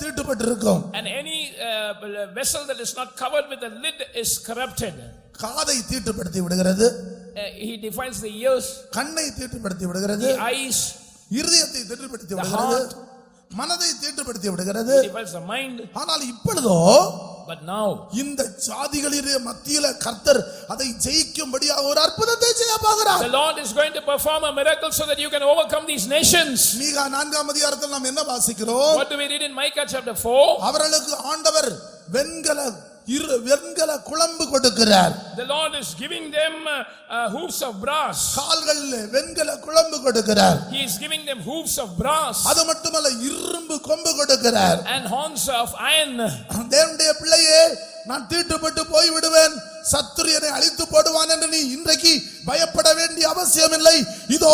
தீட்டுப்பட்டிருக்கும். And any vessel that is not covered with a lid is corrupted. காதை தீட்டுப்படுத்தி விடுகிறது. He defiles the ears. கண்ணை தீட்டுப்படுத்தி விடுகிறது. The eyes. இருதயத்தை தீட்டுப்படுத்தி விடுகிறது. மனதை தீட்டுப்படுத்தி விடுகிறது. He defiles the mind. ஆனால் இப்பொழுதோ But now இந்த ஜாதிகளிலே மத்தியில கர்த்தர் அதை ஜெயிக்கும்படியாக ஒரு அற்புதத்தை செய்ய போகிறார். the Lord is going to perform a miracle so that you can overcome these nations. மீகா 4ஆம் அதிகாரத்தில் நாம் என்ன வாசிக்கிறோம்? What do we read in Micah chapter 4? அவர்களுக்கு ஆண்டவர் வெண்கல குளம்பு கொடுக்கிறார். The Lord is giving them hoofs of brass. கால்களில் வெண்கல குளம்பு கொடுக்கிறார். He is giving them hoofs of brass. அது மட்டுமல்ல இரும்பு கொம்பு கொடுக்கிறார். And horns of iron. தேவனுடைய பிள்ளையே, நான் தீட்டுப்பட்டு போய் விடுவேன், சத்துரு என்னை அழித்து போடுவான் என்று நீ இன்றைக்கு பயப்பட வேண்டிய அவசியம் இல்லை. இதோ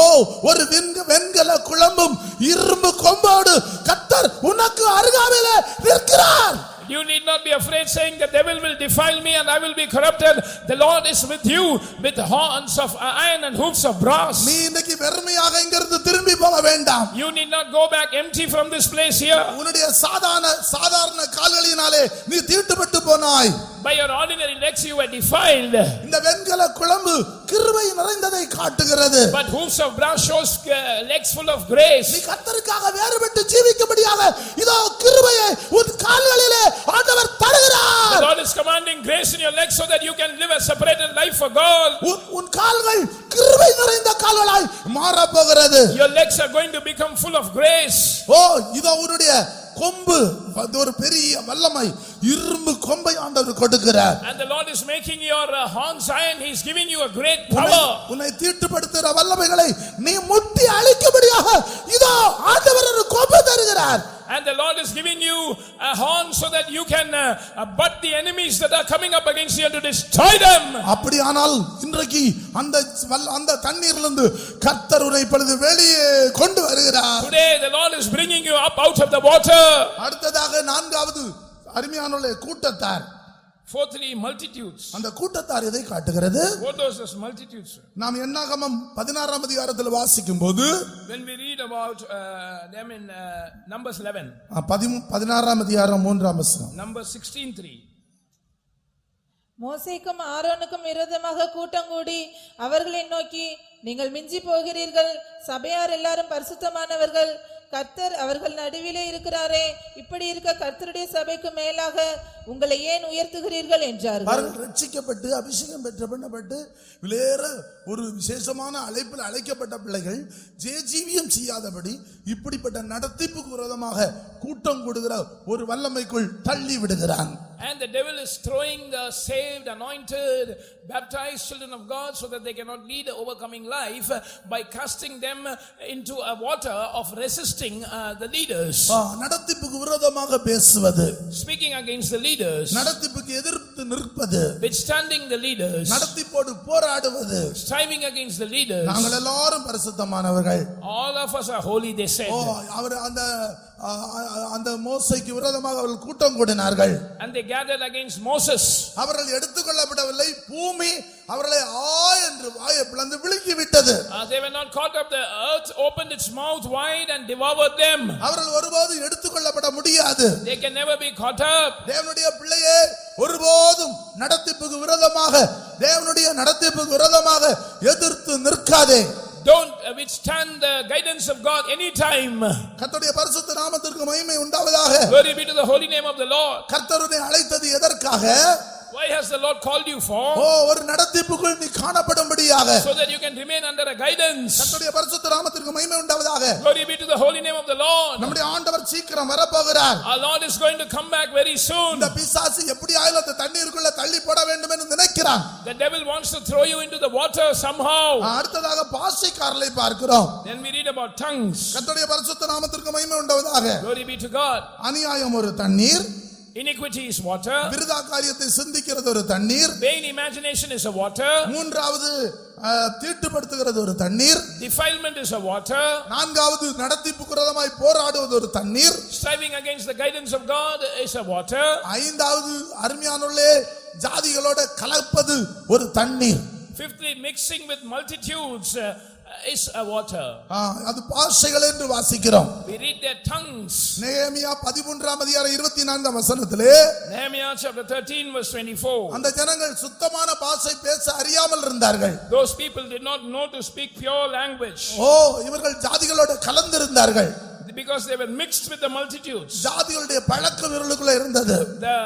ஒரு வெண்கல குளம்பும் இரும்பு கொம்போடு கர்த்தர் உனக்கு அருகாமையிலே நிற்கிறார். You need not be afraid saying the devil will defile me and I will be corrupted. The Lord is with you with horns of iron and hoofs of brass. நீ இன்னைக்கு வெறுமையாக இங்கிருந்து திரும்பி போக வேண்டாம். You need not go back empty from this place here. உன்னுடைய சாதாரண கால்களினாலே நீ தீட்டுப்பட்டு போனாய். By your ordinary legs you were defiled. இந்த வெண்கல குளம்பு கிருபை நிறைந்ததை காட்டுகிறது. But hoofs of brass shows legs full of grace. நீ கர்த்தருக்காக வேறுபட்டு ஜீவிக்கும்படியாக இதோ கிருபையை உன் கால்களிலே ஆண்டவர் தருகிறார். The Lord is commanding grace in your legs so that you can live a separated life for God. உன் கால்கள் கிருபை நிறைந்த கால்களாய் மாற போகிறது. Your legs are going to become full of grace. ஓ, இதோ உன்னுடைய கொம்பு ஒரு பெரிய வல்லமை இரும்பு கொம்பை ஆண்டவர் கொடுக்கிறார். And the Lord is making your horns iron. He is giving you a great power. உன்னை தீட்டுப்படுத்துகிற வல்லமைகளை நீ முட்டி அழிக்கும்படியாக இதோ ஆண்டவர் ஒரு கொம்பு தருகிறார். And the Lord is giving you a horn so that you can butt the enemies that are coming up against you and to destroy them. அப்படியானால் இன்றைக்கு அந்த தண்ணீரிலிருந்து கர்த்தர் உன்னை இப்பொழுது வெளியே கொண்டு வருகிறார். Today the Lord is bringing you up out of the water. அடுத்ததாக நான்காவது அருமையானவர்களே கூட்டத்தார். Fourthly, multitudes. அந்த கூட்டத்தார் எதை காட்டுகிறது? What does this multitudes? நாம் என்னாகமம் 16ஆம் அதிகாரத்தில் வாசிக்கும்போது When we read about them in Numbers 11. 16ஆம் அதிகாரம் 3ஆம் வசனம். Numbers 16:3. மோசேக்கும் ஆரோனுக்கும் விரோதமாக கூட்டம் கூடி அவர்களை நோக்கி, நீங்கள் மிஞ்சி போகிறீர்கள், சபையார் எல்லாரும் பரிசுத்தமானவர்கள், கர்த்தர் அவர்கள் நடுவிலே இருக்கிறாரே, இப்படி இருக்க கர்த்தருடைய சபைக்கு மேலாக உங்களை ஏன் உயர்த்துகிறீர்கள் என்றார்கள். ரட்சிக்கப்பட்டு அபிஷேகம் பண்ணப்பட்டு வேற ஒரு விசேஷமான அழைப்பில் அழைக்கப்பட்ட பிள்ளைகள் ஜீவியம் செய்யாதபடி இப்படிப்பட்ட நடத்திப்புக்கு விரோதமாக கூட்டம் கூடுகிற ஒரு வல்லமைக்குள் தள்ளி விடுகிறான். And the devil is throwing the saved, anointed, baptized children of God so that they cannot lead an overcoming life by casting them into a water of resisting the leaders. நடத்திப்புக்கு விரோதமாக பேசுவது, Speaking against the leaders. நடத்திப்புக்கு எதிர்த்து நிற்பது, Withstanding the leaders. நடத்திப்போடு போராடுவது. Striving against the leaders. நாங்கள் எல்லாரும் பரிசுத்தமானவர்கள். All of us are holy, they said. அவர் அந்த மோசேக்கு விரோதமாக அவர்கள் கூட்டம் கூடினார்கள். And they gathered against Moses. அவர்கள் எடுத்துக்கொள்ளப்படவில்லை. பூமி அவர்களை என்று வாயை பிளந்து விழுங்கி விட்டது. They were not caught up. The earth opened its mouth wide and devoured them. அவர்கள் ஒருபோதும் எடுத்துக்கொள்ளப்பட முடியாது. They can never be caught up. தேவனுடைய பிள்ளையே, ஒருபோதும் நடத்திப்புக்கு விரோதமாக, தேவனுடைய நடத்திப்புக்கு விரோதமாக எதிர்த்து நிற்காதே. don't withstand the guidance of God anytime. கர்த்தருடைய பரிசுத்த நாமத்திற்கு மகிமை உண்டாவதாக. Glory be to the holy name of the Lord. கர்த்தர் உன்னை அழைத்தது எதற்காக? Why has the Lord called you for? ஒரு நடத்திப்புக்குள் நீ காணப்படும்படியாக. So that you can remain under a guidance. கர்த்தருடைய பரிசுத்த நாமத்திற்கு மகிமை உண்டாவதாக. Glory be to the holy name of the Lord. நம்முடைய ஆண்டவர் சீக்கிரம் வரப்போகிறார். Our Lord is going to come back very soon. இந்த பிசாசு எப்படியாயிலும் அந்த தண்ணீருக்குள்ள தள்ளி போட வேண்டும் என்று நினைக்கிறான். The devil wants to throw you into the water somehow. அடுத்ததாக பாஷைக்காரரை பார்க்கிறோம். Then we read about tongues. கர்த்தருடைய பரிசுத்த நாமத்திற்கு மகிமை உண்டாவதாக. Glory be to God. அநியாயம் ஒரு தண்ணீர். Iniquity is water. விருதா காரியத்தை சிந்திக்கிறது ஒரு தண்ணீர். Vain imagination is a water. மூன்றாவது தீட்டுப்படுத்துகிறது ஒரு தண்ணீர். Defilement is a water. நான்காவது நடத்திப்புக்கு விரோதமாய் போராடுவது ஒரு தண்ணீர். Striving against the guidance of God is a water. ஐந்தாவது அருமையானவர்களே ஜாதிகளோட கலப்பது ஒரு தண்ணீர். Fifthly, mixing with multitudes is a water. அது பாஷைகள் என்று வாசிக்கிறோம். We read their tongues. நெகேமியா 13ஆம் அதிகாரம் 24ஆம் வசனத்திலே Nehemiah chapter 13 verse 24. அந்த ஜனங்கள் சுத்தமான பாஷை பேச அறியாமல் இருந்தார்கள். Those people did not know to speak pure language. இவர்கள் ஜாதிகளோட கலந்திருந்தார்கள். Because they were mixed with the multitudes. ஜாதிகளுடைய பழக்கம் இவர்களுக்குள்ள இருந்தது. The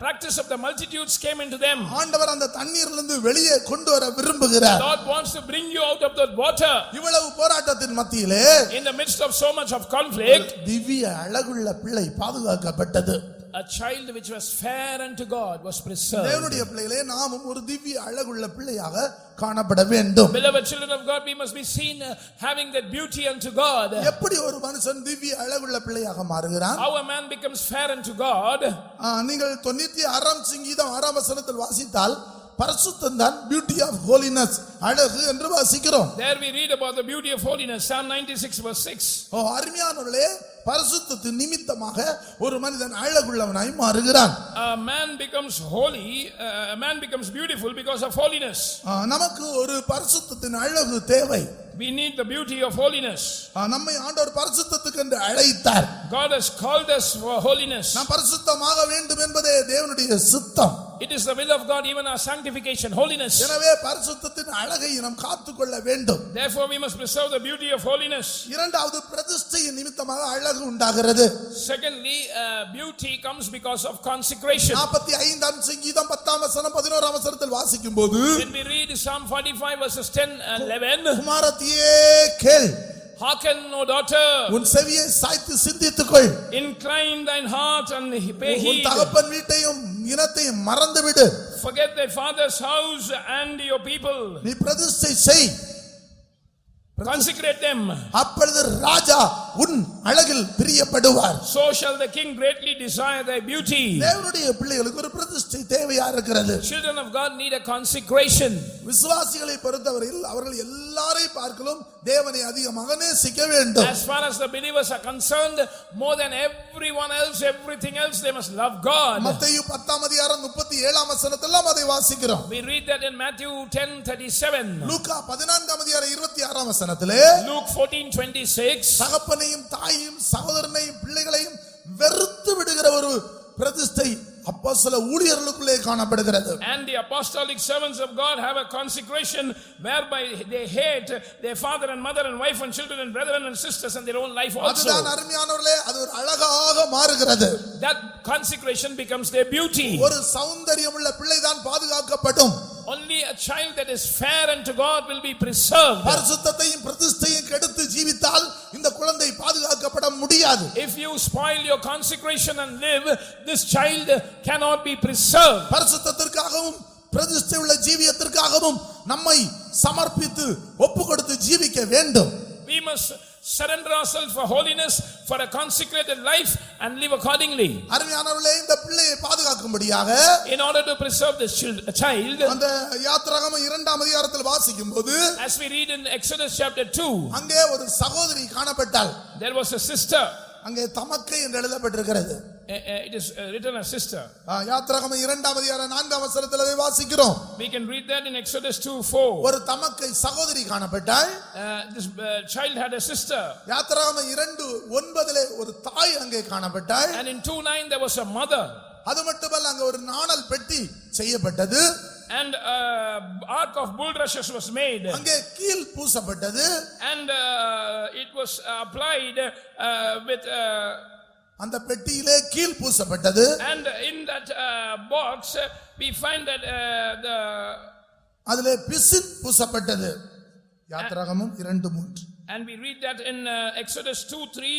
practice of the multitudes came into them. ஆண்டவர் அந்த தண்ணீரிலிருந்து வெளியே கொண்டு வர விரும்புகிறார். God wants to bring you out of that water. இவ்வளவு போராட்டத்தின் மத்தியிலே In the midst of so much of conflict, திவ்ய அழகுள்ள பிள்ளை பாதுகாக்கப்பட்டது. a child which was fair unto God was preserved. தேவனுடைய பிள்ளைகளே நாமும் ஒரு திவ்ய அழகுள்ள பிள்ளையாக காணப்பட வேண்டும். Beloved children of God, we must be seen having that beauty unto God. எப்படி ஒரு மனுஷன் திவ்ய அழகுள்ள பிள்ளையாக மாறுகிறான்? How a man becomes fair unto God. நீங்கள் 96ஆம் சங்கீதம் 6ஆம் வசனத்தில் வாசித்தால் பரிசுத்தம் தான் பியூட்டி ஆஃப் ஹோலினஸ் அழகு என்று வாசிக்கிறோம். There we read about the beauty of holiness, Psalm 96 verse 6. அருமையானவர்களே பரிசுத்தத்தின் நிமித்தமாக ஒரு மனிதன் அழகுள்ளவனாய் மாறுகிறான். A man becomes holy, a man becomes beautiful because of holiness. நமக்கு ஒரு பரிசுத்தத்தின் அழகு தேவை. We need the beauty of holiness. நம்மை ஆண்டவர் பரிசுத்தத்துக்கு என்று அழைத்தார். God has called us for holiness. நாம் பரிசுத்தமாக வேண்டும் என்பதே தேவனுடைய சித்தம். It is the will of God, even our sanctification, holiness. எனவே பரிசுத்தத்தின் அழகை நாம் காத்துக்கொள்ள வேண்டும். Therefore we must preserve the beauty of holiness. இரண்டாவது பிரதிஷ்டையின் நிமித்தமாக அழகு உண்டாகிறது. Secondly, beauty comes because of consecration. 45ஆம் சங்கீதம் 10ஆம் வசனம் 11ஆம் வசனத்தில் வாசிக்கும்போது When we read Psalm 45 verses 10 and 11, குமாரத்தியே கேள், hearken, O daughter, உன் செவியை சாய்த்து சிந்தித்துக்கொள், incline thine heart and pay உன் heed. தகப்பன் வீட்டையும் இனத்தையும் மறந்துவிடு, Forget thy father's house and your people. நீ பிரதிஷ்டை செய், Consecrate them. அப்பொழுது ராஜா உன் அழகில் பிரியப்படுவார். So shall the king greatly desire thy beauty. தேவனுடைய பிள்ளைகளுக்கு ஒரு பிரதிஷ்டை தேவையா இருக்கிறது. Children of God need a consecration. விசுவாசிகளை பொறுத்தவரையில் அவர்கள் எல்லாரையும் பார்க்கலும் தேவனை அதிகமாக நேசிக்க வேண்டும். As far as the believers are concerned, more than everyone else, everything else, they must love God. மத்தேயு 10ஆம் அதிகாரம் 37ஆம் வசனத்தில் அதை வாசிக்கிறோம். We read that in Matthew 10:37. லூக்கா 14ஆம் அதிகாரம் 26ஆம் வசனத்திலே Luke 14:26. தகப்பனையும் தாயையும் சகோதரனையும் பிள்ளைகளையும் வெறுத்து விடுகிற ஒரு பிரதிஷ்டை அப்போஸ்தல ஊழியர்களுக்குள்ளே காணப்படுகிறது. And the apostolic servants of God have a consecration whereby they hate their father and mother and wife and children and brethren and sisters and their own life also. அதுதான் அருமையானவர்களே, அது ஒரு அழகாக மாறுகிறது. That consecration becomes their beauty. ஒரு சௌந்தரியமுள்ள பிள்ளை தான் பாதுகாக்கப்படும். Only a child that is fair unto God will be preserved. பரிசுத்தத்தையும் பிரதிஷ்டையும் கெடுத்து ஜீவித்தால் இந்த குழந்தை பாதுகாக்கப்பட முடியாது. If you spoil your consecration and live, this child cannot be preserved. பரிசுத்தத்திற்காகவும் பிரதிஷ்டை உள்ள ஜீவியத்திற்காகவும் நம்மை சமர்ப்பித்து ஒப்புக்கொடுத்து ஜீவிக்க வேண்டும். We must surrender ourselves for holiness, for a consecrated life and live accordingly. அருமையானவர்களே, இந்த பிள்ளையை பாதுகாக்கும்படியாக In order to preserve this child, அந்த யாத்திராகமம் 2ஆம் அதிகாரத்தில் வாசிக்கும்போது as we read in Exodus chapter 2, அங்கே ஒரு சகோதரி காணப்பட்டாள். there was a sister. அங்கே தமக்கை என்று எழுதப்பட்டிருக்கிறது. It is written as sister. யாத்திராகமம் 2ஆம் அதிகாரம் 4ஆம் வசனத்தில் அதை வாசிக்கிறோம். We can read that in Exodus 2:4. ஒரு தமக்கை சகோதரி காணப்பட்டாள். This child had a sister. யாத்திராகமம் 2:9 ஒரு தாய் அங்கே காணப்பட்டாள். And in 2:9 there was a mother. அது மட்டுமல்ல, அங்க ஒரு நாணல் பெட்டி செய்யப்பட்டது. And ark of bulrushes was made. அங்கே கீல் பூசப்பட்டது. And it was applied with அந்த பெட்டியிலே கீல் பூசப்பட்டது. and in that box we find that the அதிலே பிசின் பூசப்பட்டது. யாத்திராகமம் 2:3. and we read that in Exodus 2:3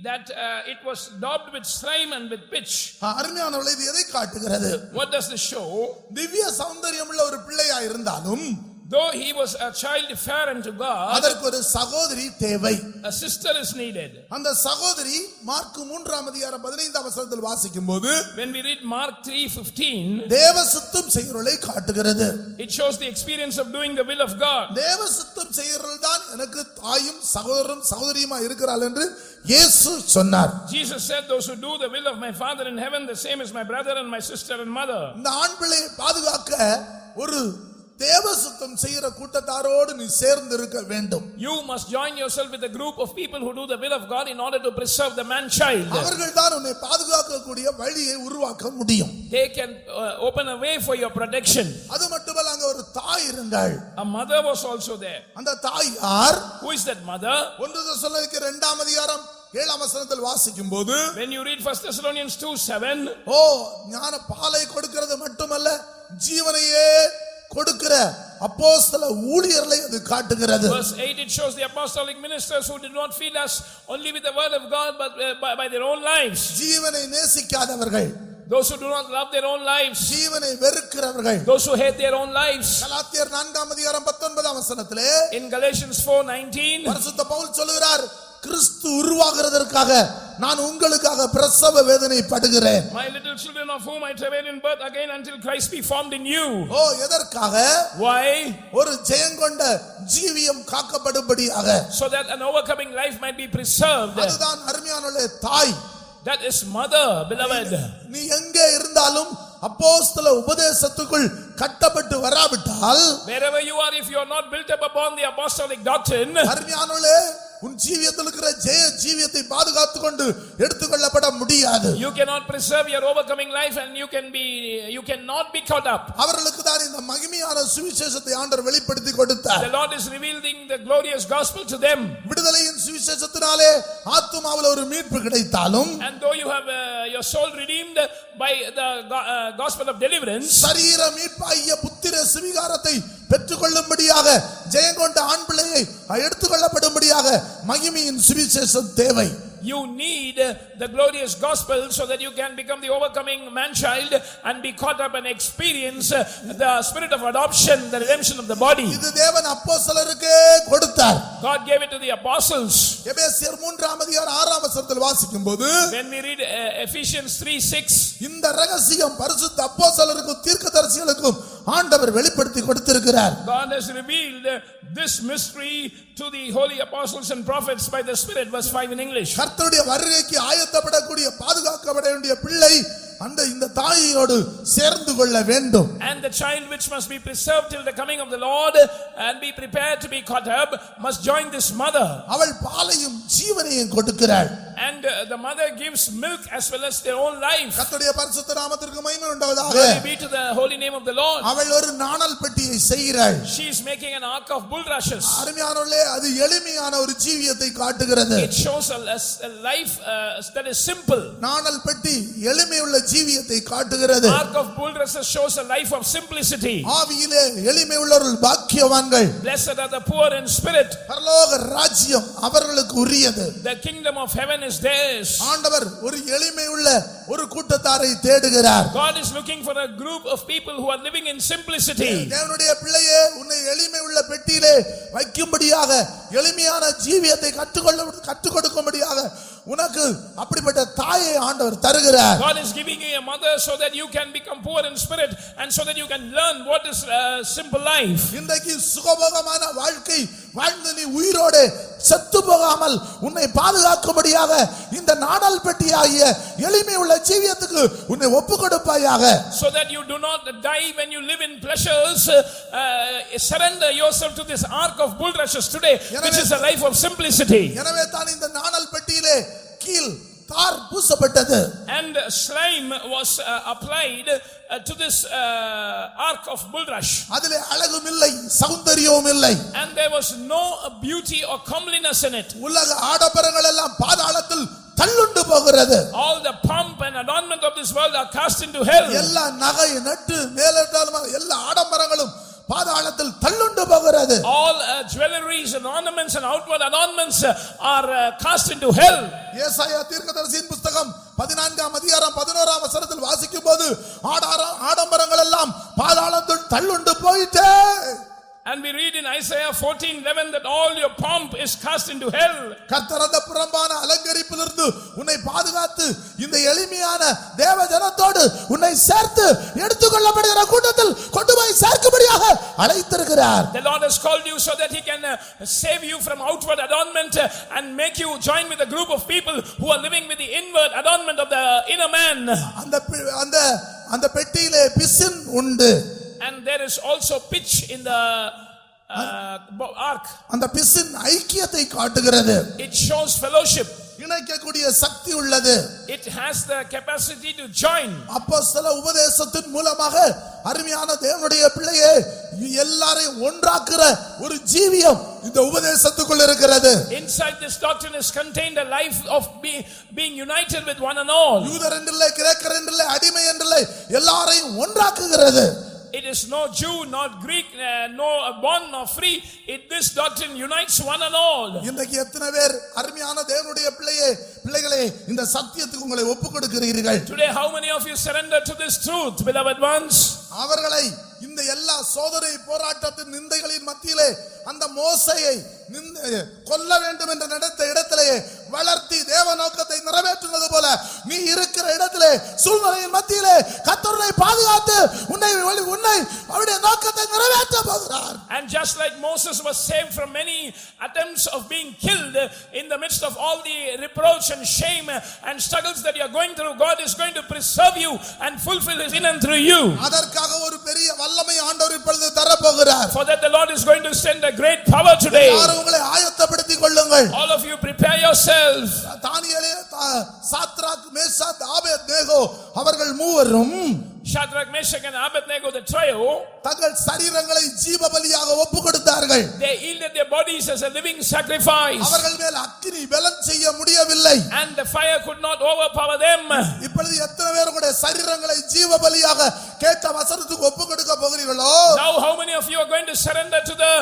that it was daubed with slime and with pitch. அருமையானவர்களே, இது எதை காட்டுகிறது? What does this show? திவ்ய சௌந்தரியமுள்ள ஒரு பிள்ளையா இருந்தாலும் Though he was a child fair unto God, அதற்கு ஒரு சகோதரி தேவை. a sister is needed. அந்த சகோதரி மார்க் 3:15 வாசிக்கும்போது When we read Mark 3:15, தேவ சுத்தம் செய்கிறவளை காட்டுகிறது. it shows the experience of doing the will of God. தேவ சுத்தம் செய்கிறவள் தான் எனக்கு தாயும் சகோதரரும் சகோதரியுமா இருக்கிறாள் என்று இயேசு சொன்னார். Jesus said, those who do the will of my Father in heaven, the same as my brother and my sister and mother. இந்த ஆண் பிள்ளையை பாதுகாக்க ஒரு தேவ சுத்தம் செய்கிற கூட்டத்தாரோடு நீ சேர்ந்து இருக்க வேண்டும். You must join yourself with a group of people who do the will of God in order to preserve the man child. அவர்கள் தான் உன்னை பாதுகாக்கக்கூடிய வழியை உருவாக்க முடியும். They can open a way for your protection. அது மட்டுமல்ல, அங்க ஒரு தாய் இருந்தாள். A mother was also there. அந்த தாய் யார்? Who is that mother? 1 தெசலோனிக்கேயர் 2:7 வாசிக்கும்போது, When you read 1 Thessalonians 2:7, ஞான பாலை கொடுக்கிறது மட்டுமல்ல, ஜீவனையே கொடுக்கிற அப்போஸ்தல ஊழியர்களை அது காட்டுகிறது. verse 8, it shows the apostolic ministers who did not feed us only with the word of God but by their own lives. ஜீவனை நேசிக்காதவர்கள், Those who do not love their own lives, ஜீவனை வெறுக்கிறவர்கள். those who hate their own lives. கலாத்தியர் 4:19 In Galatians 4:19, பரிசுத்த பவுல் சொல்கிறார், கிறிஸ்து உருவாகிறதற்காக நான் உங்களுக்காக பிரசவ வேதனை படுகிறேன். my little children of whom I travail in birth again until Christ be formed in you. எதற்காக? Why? ஒரு ஜெயங்கொண்ட ஜீவியம் காக்கப்படும்படியாக. So that an overcoming life might be preserved. அதுதான் அருமையானவளே தாய். That is mother, beloved. நீ எங்கே இருந்தாலும் அப்போஸ்தல உபதேசத்துக்குள் கட்டப்பட்டு வராவிட்டால், Wherever you are, if you are not built up upon the apostolic doctrine, அருமையானவளே, உன் ஜீவியத்தில் இருக்கிற ஜெய ஜீவியத்தை பாதுகாத்துக் கொண்டு எடுத்துக்கொள்ளப்பட முடியாது. you cannot preserve your overcoming life and you cannot be caught up. அவர்களுக்கு தான் இந்த மகிமையான சுவிசேஷத்தை ஆண்டவர் வெளிப்படுத்தி கொடுத்தார். The Lord is revealing the glorious gospel to them. விடுதலையின் சுவிசேஷத்தினாலே ஆத்துமாவில் ஒரு மீட்பு கிடைத்தாலும், And though you have your soul redeemed by the gospel of deliverance, சரீர மீட்பாகிய புத்திர சுவிகாரத்தை பெற்றுக்கொள்ளும்படியாக ஜெயங்கொண்ட ஆண் பிள்ளையை எடுத்துக்கொள்ளப்படும்படியாக மகிமையின் சுவிசேஷம் தேவை. you need the glorious gospel so that you can become the overcoming man child and be caught up and experience the spirit of adoption, the redemption of the body. இது தேவன் அப்போஸ்தலருக்கே கொடுத்தார். God gave it to the apostles. எபேசியர் 3:6 வாசிக்கும்போது, When we read Ephesians 3:6, இந்த ரகசியம் பரிசுத்த அப்போஸ்தலருக்கும் தீர்க்கதரிசிகளுக்கும் ஆண்டவர் வெளிப்படுத்தி கொடுத்திருக்கிறார். God has revealed this mystery to the holy apostles and prophets by the Spirit. Verse 5 in English. கர்த்தருடைய வருகைக்கு ஆயத்தப்படக்கூடிய பாதுகாக்கப்பட வேண்டிய பிள்ளை இந்த தாயோடு சேர்ந்து கொள்ள வேண்டும். And the child which must be preserved till the coming of the Lord and be prepared to be caught up must join this mother. அவள் பாலையும் ஜீவனையும் கொடுக்கிறாள். And the mother gives milk as well as their own life. கர்த்தருடைய பரிசுத்த நாமத்திற்கு மகிமை உண்டாவதாக. Glory be to the holy name of the Lord. அவள் ஒரு நாணல் பெட்டியை செய்கிறாள். She is making an ark of bulrushes. அருமையானவர்களே, அது எளிமையான ஒரு ஜீவியத்தை காட்டுகிறது. It shows a life that is simple. நாணல் பெட்டி எளிமையுள்ள ஜீவியத்தை காட்டுகிறது. Ark of bulrushes shows a life of simplicity. ஆவியிலே எளிமை உள்ளவர்கள் பாக்கியவான்கள். Blessed are the poor in spirit. பரலோக ராஜ்யம் அவர்களுக்கு உரியது. The kingdom of heaven is theirs. ஆண்டவர் ஒரு எளிமை உள்ள ஒரு கூட்டத்தாரை தேடுகிறார். God is looking for a group of people who are living in simplicity. தேவனுடைய பிள்ளையே, உன்னை எளிமை உள்ள பெட்டியிலே வைக்கும்படியாக, எளிமையான ஜீவியத்தை கற்றுக் கொடுக்கும்படியாக உனக்கு அப்படிப்பட்ட தாயை ஆண்டவர் தருகிறார். God is giving you a mother so that you can become poor in spirit and so that you can learn what is simple life. இன்றைக்கு சுகபோகமான வாழ்க்கை வாழ்ந்து நீ உயிரோடு செத்து போகாமல் உன்னை பாதுகாக்கும்படியாக இந்த நாணல் பெட்டியாகிய எளிமை உள்ள ஜீவியத்துக்கு உன்னை ஒப்பு கொடுப்பாயாக. So that you do not die when you live in pleasures, surrender yourself to this ark of bulrushes today, which is a life of simplicity. எனவே தான் இந்த நாணல் பெட்டியிலே கீல் தார் பூசப்பட்டது. And slime was applied to this ark of bulrush. அதிலே அழகும் இல்லை, சௌந்தரியமும் இல்லை. And there was no beauty or comeliness in it. உலக ஆடம்பரங்கள் எல்லாம் பாதாளத்தில் தள்ளுண்டு போகிறது. All the pomp and adornment of this world are cast into hell. எல்லா நகை நட்டு மேலெட்டாலும் எல்லா ஆடம்பரங்களும் பாதாளத்தில் தள்ளுண்டு போகிறது. All jewelries and ornaments and outward adornments are cast into hell. ஏசாயா தீர்க்கதரிசியின் புத்தகம் 14ஆம் அதிகாரம் 11ஆம் வசனத்தில் வாசிக்கும்போது ஆடம்பரங்கள் எல்லாம் பாதாளத்தில் தள்ளுண்டு போயிட்டே. And we read in Isaiah 14:11 that all your pomp is cast into hell. கர்த்தர் அந்த புறம்பான அலங்கரிப்பிலிருந்து உன்னை பாதுகாத்து இந்த எளிமையான தேவ ஜனத்தோடு உன்னை சேர்த்து எடுத்துக்கொள்ளப்படுகிற கூட்டத்தில் கொண்டு போய் சேர்க்கும்படியாக அழைத்திருக்கிறார். The Lord has called you so that he can save you from outward adornment and make you join with a group of people who are living with the inward adornment of the inner man. அந்த பெட்டியிலே பிசின் உண்டு. And there is also pitch in the ark. அந்த பிசின் ஐக்கியத்தை காட்டுகிறது. It shows fellowship. இணைக்கக்கூடிய சக்தி உள்ளது. It has the capacity to join. அப்போஸ்தல உபதேசத்தின் மூலமாக அருமையான தேவனுடைய பிள்ளையே எல்லாரையும் ஒன்றாக்குற ஒரு ஜீவியம் இந்த உபதேசத்துக்குள்ள இருக்கிறது. Inside this doctrine is contained a life of being united with one and all. யூதர் என்றில்லை, கிரேக்கர் என்றில்லை, அடிமை என்றில்லை, எல்லாரையும் ஒன்றாக்குகிறது. It is no Jew, not Greek, no bond, nor free. This doctrine unites one and all. இன்றைக்கு எத்தனை பேர் அருமையான தேவனுடைய பிள்ளைகளே இந்த சத்தியத்துக்கு உங்களை ஒப்புக்கொடுக்கிறீர்கள்? Today how many of you surrender to this truth, beloved ones? அவர்களை இந்த எல்லா சோதனை போராட்டத்தின் நிந்தைகளின் மத்தியிலே அந்த மோசையை கொல்ல வேண்டும் என்று நடத்த இடத்திலே வளர்த்தி தேவ நோக்கத்தை நிறைவேற்றுவது போல நீ இருக்கிற இடத்திலே சூழ்நிலையின் மத்தியிலே கர்த்தரை பாதுகாத்து உன்னை அவருடைய நோக்கத்தை நிறைவேற்ற போகிறார். And just like Moses was saved from many attempts of being killed in the midst of all the reproach and shame and struggles that you are going through, God is going to preserve you and fulfill his in and through you. அதற்காக ஒரு பெரிய வல்லமை ஆண்டவர் இப்பொழுது தர போகிறார். For that the Lord is going to send a great power today. உங்களை ஆயத்தப்படுத்திக் கொள்ளுங்கள். All of you prepare yourselves. Daniel, Shadrach, Meshach, Abednego அவர்கள் மூவரும் Shadrach, Meshach and Abednego, the trio, தங்கள் சரீரங்களை ஜீவ பலியாக ஒப்புக்கொடுத்தார்கள். they yielded their bodies as a living sacrifice. அவர்கள் மேல் அக்கினி பலன் செய்ய முடியவில்லை. And the fire could not overpower them. இப்பொழுது எத்தனை பேர் உங்களுடைய சரீரங்களை ஜீவ பலியாக கேட்ட வசனத்துக்கு ஒப்புக்கொடுக்க போகிறீர்களோ? Now how many of you are going to surrender to the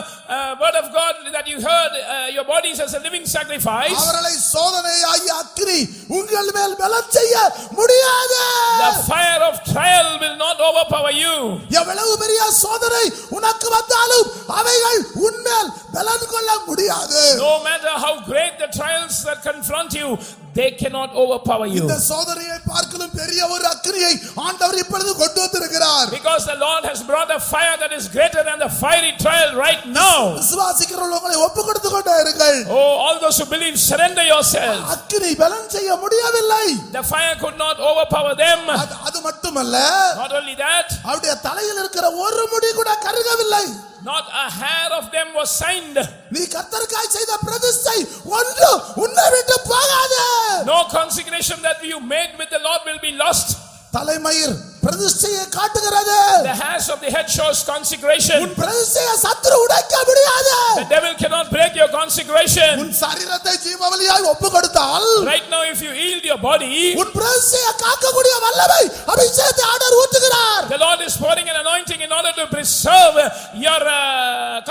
word of God that you heard, your bodies as a living sacrifice? அவர்களை சோதனையாகிய அக்கினி உங்கள் மேல் பலன் செய்ய முடியாது. The fire of trial will not overpower you. எவ்வளவு பெரிய சோதனை உனக்கு வந்தாலும் அவைகள் உன்மேல் பலன் கொள்ள முடியாது. No matter how great the trials that confront you, they cannot overpower you. இந்த சோதனையை பார்க்கலும் பெரிய ஒரு அக்கினியை ஆண்டவர் இப்பொழுது கொண்டு வந்திருக்கிறார். Because the Lord has brought a fire that is greater than the fiery trial right now. விசுவாசிக்கிறவர்களை ஒப்புக்கொடுத்துக் கொண்டே இருங்கள். Oh, all those who believe, surrender yourselves. அக்கினி பலன் செய்ய முடியவில்லை. The fire could not overpower them. அது மட்டுமல்ல, Not only that, அவருடைய தலையில் இருக்கிற ஒரு முடி கூட கருகவில்லை. not a hair of them was signed. நீ கர்த்தருக்காய் செய்த பிரதிஷ்டை ஒன்று உன்னை விட்டு போகாது. No consecration that you made with the Lord will be lost. தலைமயிர் பிரதிஷ்டையை காட்டுகிறது. The hairs of the head shows consecration. உன் பிரதிஷ்டையை சத்துரு உடைக்க முடியாது. The devil cannot break your consecration. உன் சரீரத்தை ஜீவபலியாய் ஒப்புக்கொடுத்தால், Right now if you yield your body, உன் பிரதிஷ்டையை காக்கக்கூடிய வல்லமை அபிஷேகத்தை ஆண்டவர் ஊற்றுகிறார். the Lord is pouring an anointing in order to preserve your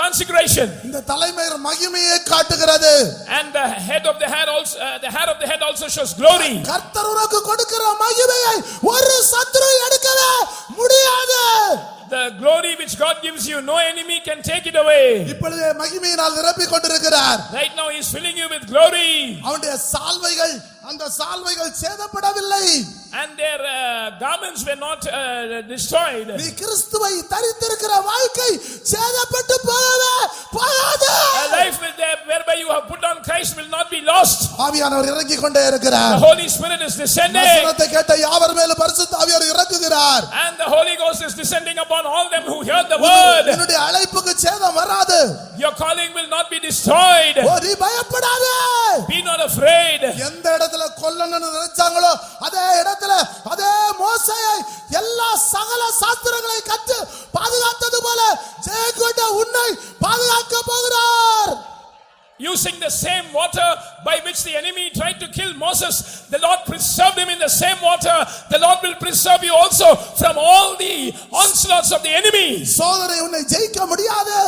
consecration. இந்த தலைமயிர் மகிமையை காட்டுகிறது. And the hair of the head also shows glory. கர்த்தர் உனக்கு கொடுக்கிற மகிமையை ஒரு சத்துரு எடுக்கவே முடியாது. The glory which God gives you, no enemy can take it away. இப்பொழுது மகிமையினால் நிரப்பிக் கொண்டிருக்கிறார். Right now he is filling you with glory. அவருடைய சால்வைகள், அந்த சால்வைகள் சேதப்படவில்லை. And their garments were not destroyed. நீ கிறிஸ்துவை தரித்திருக்கிற வாழ்க்கை சேதப்பட்டு போகாது. A life whereby you have put on Christ will not be lost. ஆவியானவர் இறங்கிக் கொண்டே இருக்கிறார். The Holy Spirit is descending. வசனத்தை கேட்ட யாவர் மேலும் பரிசுத்த ஆவியானவர் இறங்குகிறார். And the Holy Ghost is descending upon all them who hear the word. உன்னுடைய அழைப்புக்கு சேதம் வராது. Your calling will not be destroyed. ஓ நீ பயப்படாதே. Be not afraid. எந்த இடத்துல கொல்லணும்னு நினைச்சாங்களோ அதே இடத்துல அதே மோசேயை எல்லா சகல சாஸ்திரங்களை கற்று பாதுகாத்தது போல ஜெயங்கொண்ட உன்னை பாதுகாக்க போகிறார். Using the same water by which the enemy tried to kill Moses, the Lord preserved him in the same water. The Lord will preserve you also from all the onslaughts of the enemy. சோதனை உன்னை ஜெயிக்க முடியாது.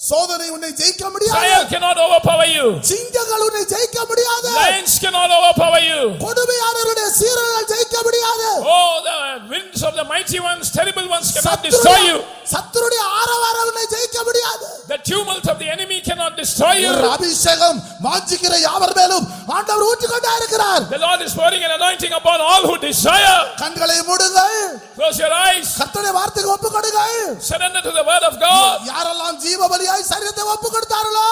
சோதனை உன்னை ஜெயிக்க முடியாது. Trial cannot overpower you. சிங்கங்கள் உன்னை ஜெயிக்க முடியாது. Lions cannot overpower you. கொடுமையாளருடைய சீரர்கள் ஜெயிக்க முடியாது. Oh, the winds of the mighty ones, terrible ones cannot destroy you. சத்துருடைய ஆரவாரம் உன்னை ஜெயிக்க முடியாது. The tumult of the enemy cannot destroy you. ஒரு அபிஷேகம் வாஞ்சிக்கிற யாவர் மேலும் ஆண்டவர் ஊற்றிக்கொண்டே இருக்கிறார். The Lord is pouring an anointing upon all who desire. கண்களை மூடுங்கள். Close your eyes. கர்த்தருடைய வார்த்தைக்கு ஒப்புக்கொடுங்கள். Surrender to the word of God. யாரெல்லாம் ஜீவபலியாய் சரீரத்தை ஒப்புக்கொடுத்தார்களோ,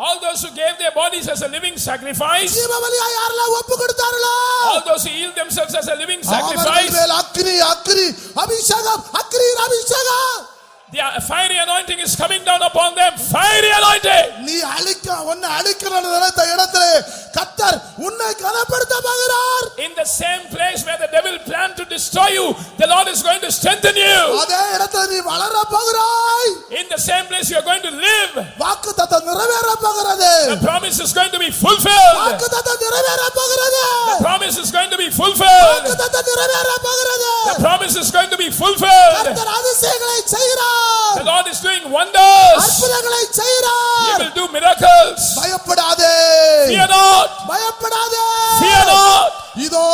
all those who gave their bodies as a living sacrifice, ஜீவபலியாய் யாரெல்லாம் ஒப்புக்கொடுத்தார்களோ, all those who yield themselves as a living sacrifice, அவர்கள் மேல் அக்கினி அபிஷேகம் அபிஷேகம். the fiery anointing is coming down upon them. Fiery anointing. நீ உன்னை அழிக்கணும்னு நினைத்த இடத்திலே கர்த்தர் உன்னை கனப்படுத்த போகிறார். In the same place where the devil planned to destroy you, the Lord is going to strengthen you. அதே இடத்துல நீ வளர போகிறாய். In the same place you are going to live. வாக்குத்தத்தம் நிறைவேற போகிறது. The promise is going to be fulfilled. வாக்குத்தத்தம் நிறைவேற போகிறது. The promise is going to be fulfilled. வாக்குத்தத்தம் நிறைவேற போகிறது. The promise is going to be fulfilled. கர்த்தர் அதிசயங்களை செய்கிறார். The Lord is doing wonders. அற்புதங்களை He செய்கிறார். will do miracles. பயப்படாதே. Fear not. பயப்படாதே. Fear not. இதோ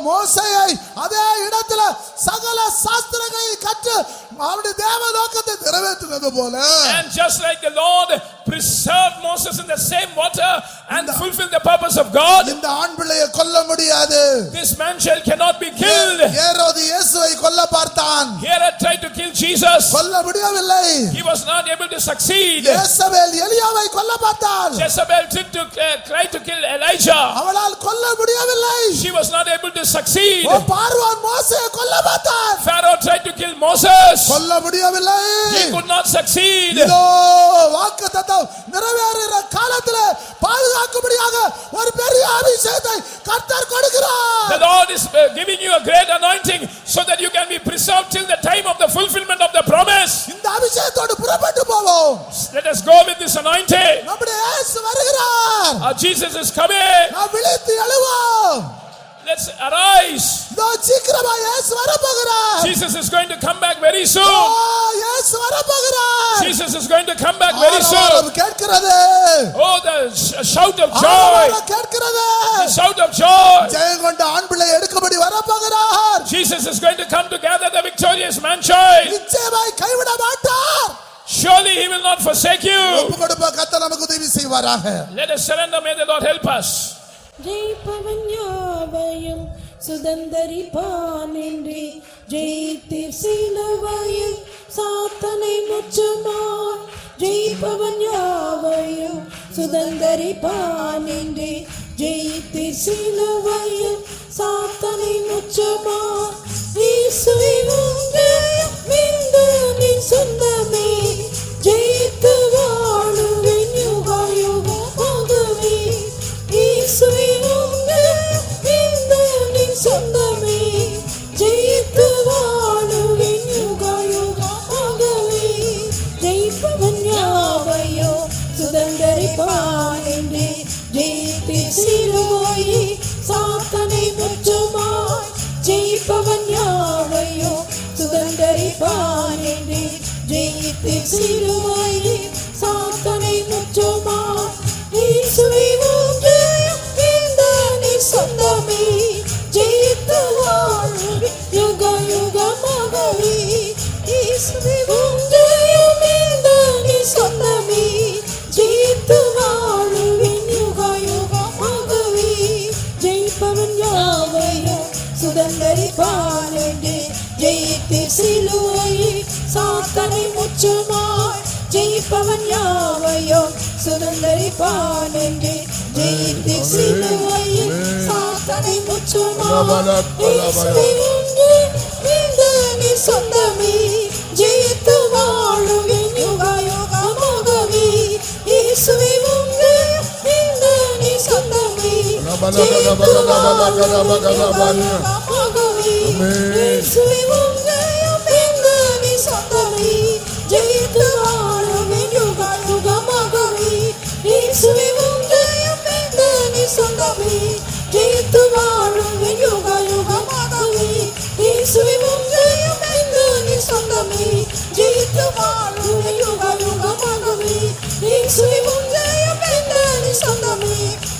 மோசேயை அதே இடத்துல சகல சாஸ்திரங்களை கற்று அவருடைய தேவலோகத்தை நிறைவேற்றினது போல, And just like the Lord preserved Moses in the same water and fulfilled the purpose of God, இந்த ஆண் பிள்ளையை கொல்ல முடியாது. this man child cannot be killed. ஏரோது இயேசுவை கொல்ல பார்த்தான், Herod tried to kill Jesus. கொல்ல முடியவில்லை. He was not able to succeed. யேசபேல் எலியாவை கொல்ல பார்த்தாள், Jezebel tried to kill Elijah. அவளால் கொல்ல முடியவில்லை. She was not able to succeed. ஓ பார்வோன் மோசேயை கொல்ல பார்த்தான், Pharaoh tried to kill Moses. கொல்ல முடியவில்லை. He could not succeed. இதோ வாக்குத்தத்தம் நிறைவேறுகிற காலத்திலே பாதுகாக்கும்படியாக ஒரு பெரிய அபிஷேகத்தை கர்த்தர் கொடுக்கிறார். The Lord is giving you a great anointing so that you can be preserved till the time of the fulfillment of the promise. இந்த அபிஷேகத்தோடு புறப்பட்டு போவோம். Let us go with this anointing. நம்முடைய இயேசு வருகிறார். Our Jesus is coming. நாம் விழித்து எழுவோம். Let's arise. இதோ சீக்கிரமா இயேசு வரப்போகிறார். Jesus is going to come back very O soon. இயேசு வரப்போகிறார். Jesus is going to come back very soon. ஆரவாரம் கேட்கிறது. Oh, the shout of joy. ஆரவாரம் கேட்கிறது. The shout of joy. ஜெயங்கொண்ட ஆண் பிள்ளை எடுக்கும்படி வரப்போகிறார். Jesus is going to come to gather the victorious man child. நிச்சயமாய் கைவிட மாட்டார். Surely he will not forsake you. ஒப்புக்கொடுப்ப கர்த்தர் நமக்கு உதவி செய்வாராக. Let us surrender. May the Lord help us. ஜெயிப்பவன் யாவையும் சுதந்தரிப்பான் என்றே ஜெயித்தீர் சிலுவையில் சாத்தனை முற்றுமாய். ஜெயிப்பவன் யாவையும் சுதந்தரிப்பான் என்றே ஜெயித்தீர் சிலுவையில் சாத்தனை முற்றுமாய். இயேசுவே உம்மை மீண்டு சொந்தமே ஜெயித்து வாழுவேன் யுகாயுகமாகவே. இயேசுவே உம்மை மீண்டு சொந்தமே ஜெயித்து வாழுவேன் யுகாயுகமாகவே. ஜெயிப்பவன் யாவையோ சுதந்தரிப்பான் என்றே ஜெயித்தீர் சிலுவையில் சாத்தனை முற்றுமாய். ஜெயிப்பவன் யாவையோ சுதந்தரிப்பான் என்றே ஜெயித்தீர் சிலுவையில் சாத்தனை முற்றுமாய். இயேசுவே உம்மை மீண்டு சொந்தமே ஜெயித்து வாழுவேன் யுகாயுகமாகவே. இயேசுவே உம்மை மீண்டு சொந்தமே ஜெயித்து வாழுவேன் யுகாயுகமாகவே. ஜெயிப்பவன் யாவையோ சுதந்தரிப்பான் என்றே ஜெயித்தீர் சிலுவையில் சாத்தனை முற்றுமாய். ஜெயிப்பவன் யாவையோ சுதந்தரிப்பான் என்றே ஜெயித்து சிலுவையில் சாத்தானை முற்றுமாய் இயேசுவே உண்டு இந்த நீ சொந்தமே ஜெயித்து வாழுவேன் யுக யுகமாகவே இயேசுவே உண்டு இந்த நீ சொந்தமே ஜெயித்து வாழுவேன் யுகமாகவே இயேசுவே உண்டு இந்த நீ சொந்தமே ஜெயித்து வாழுவேன் யுக யுகமாகவே இயேசுவே உண்டு இந்த நீ சொந்தமே ஜெயித்து வாழுவேன் யுக யுகமாகவே இயேசுவே உண்டு இந்த நீ சொந்தமே ஜெயித்து வாழுவேன் யுக யுகமாகவே இயேசுவே உண்டு இந்த நீ சொந்தமே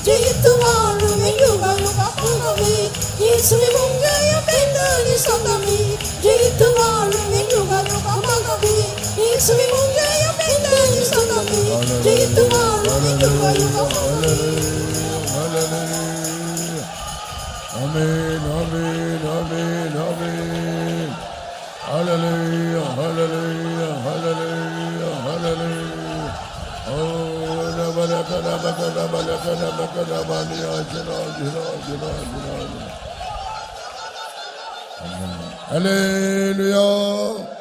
ஜெயித்து வாழுவேன் யுக யுகமாகவே இயேசுவே உண்டு இந்த நீ சொந்தமே ஜெயித்து வாழுவேன் யுக யுகமாகவே இயேசுவே உண்டு இந்த நீ சொந்தமே ஜெயித்து வாழுவேன் யுக யுகமாகவே. Amen, amen, amen, amen. Hallelujah, hallelujah, hallelujah, hallelujah. Oh, la baraka, la baraka, la baraka, la baraka, la baraka, Hallelujah.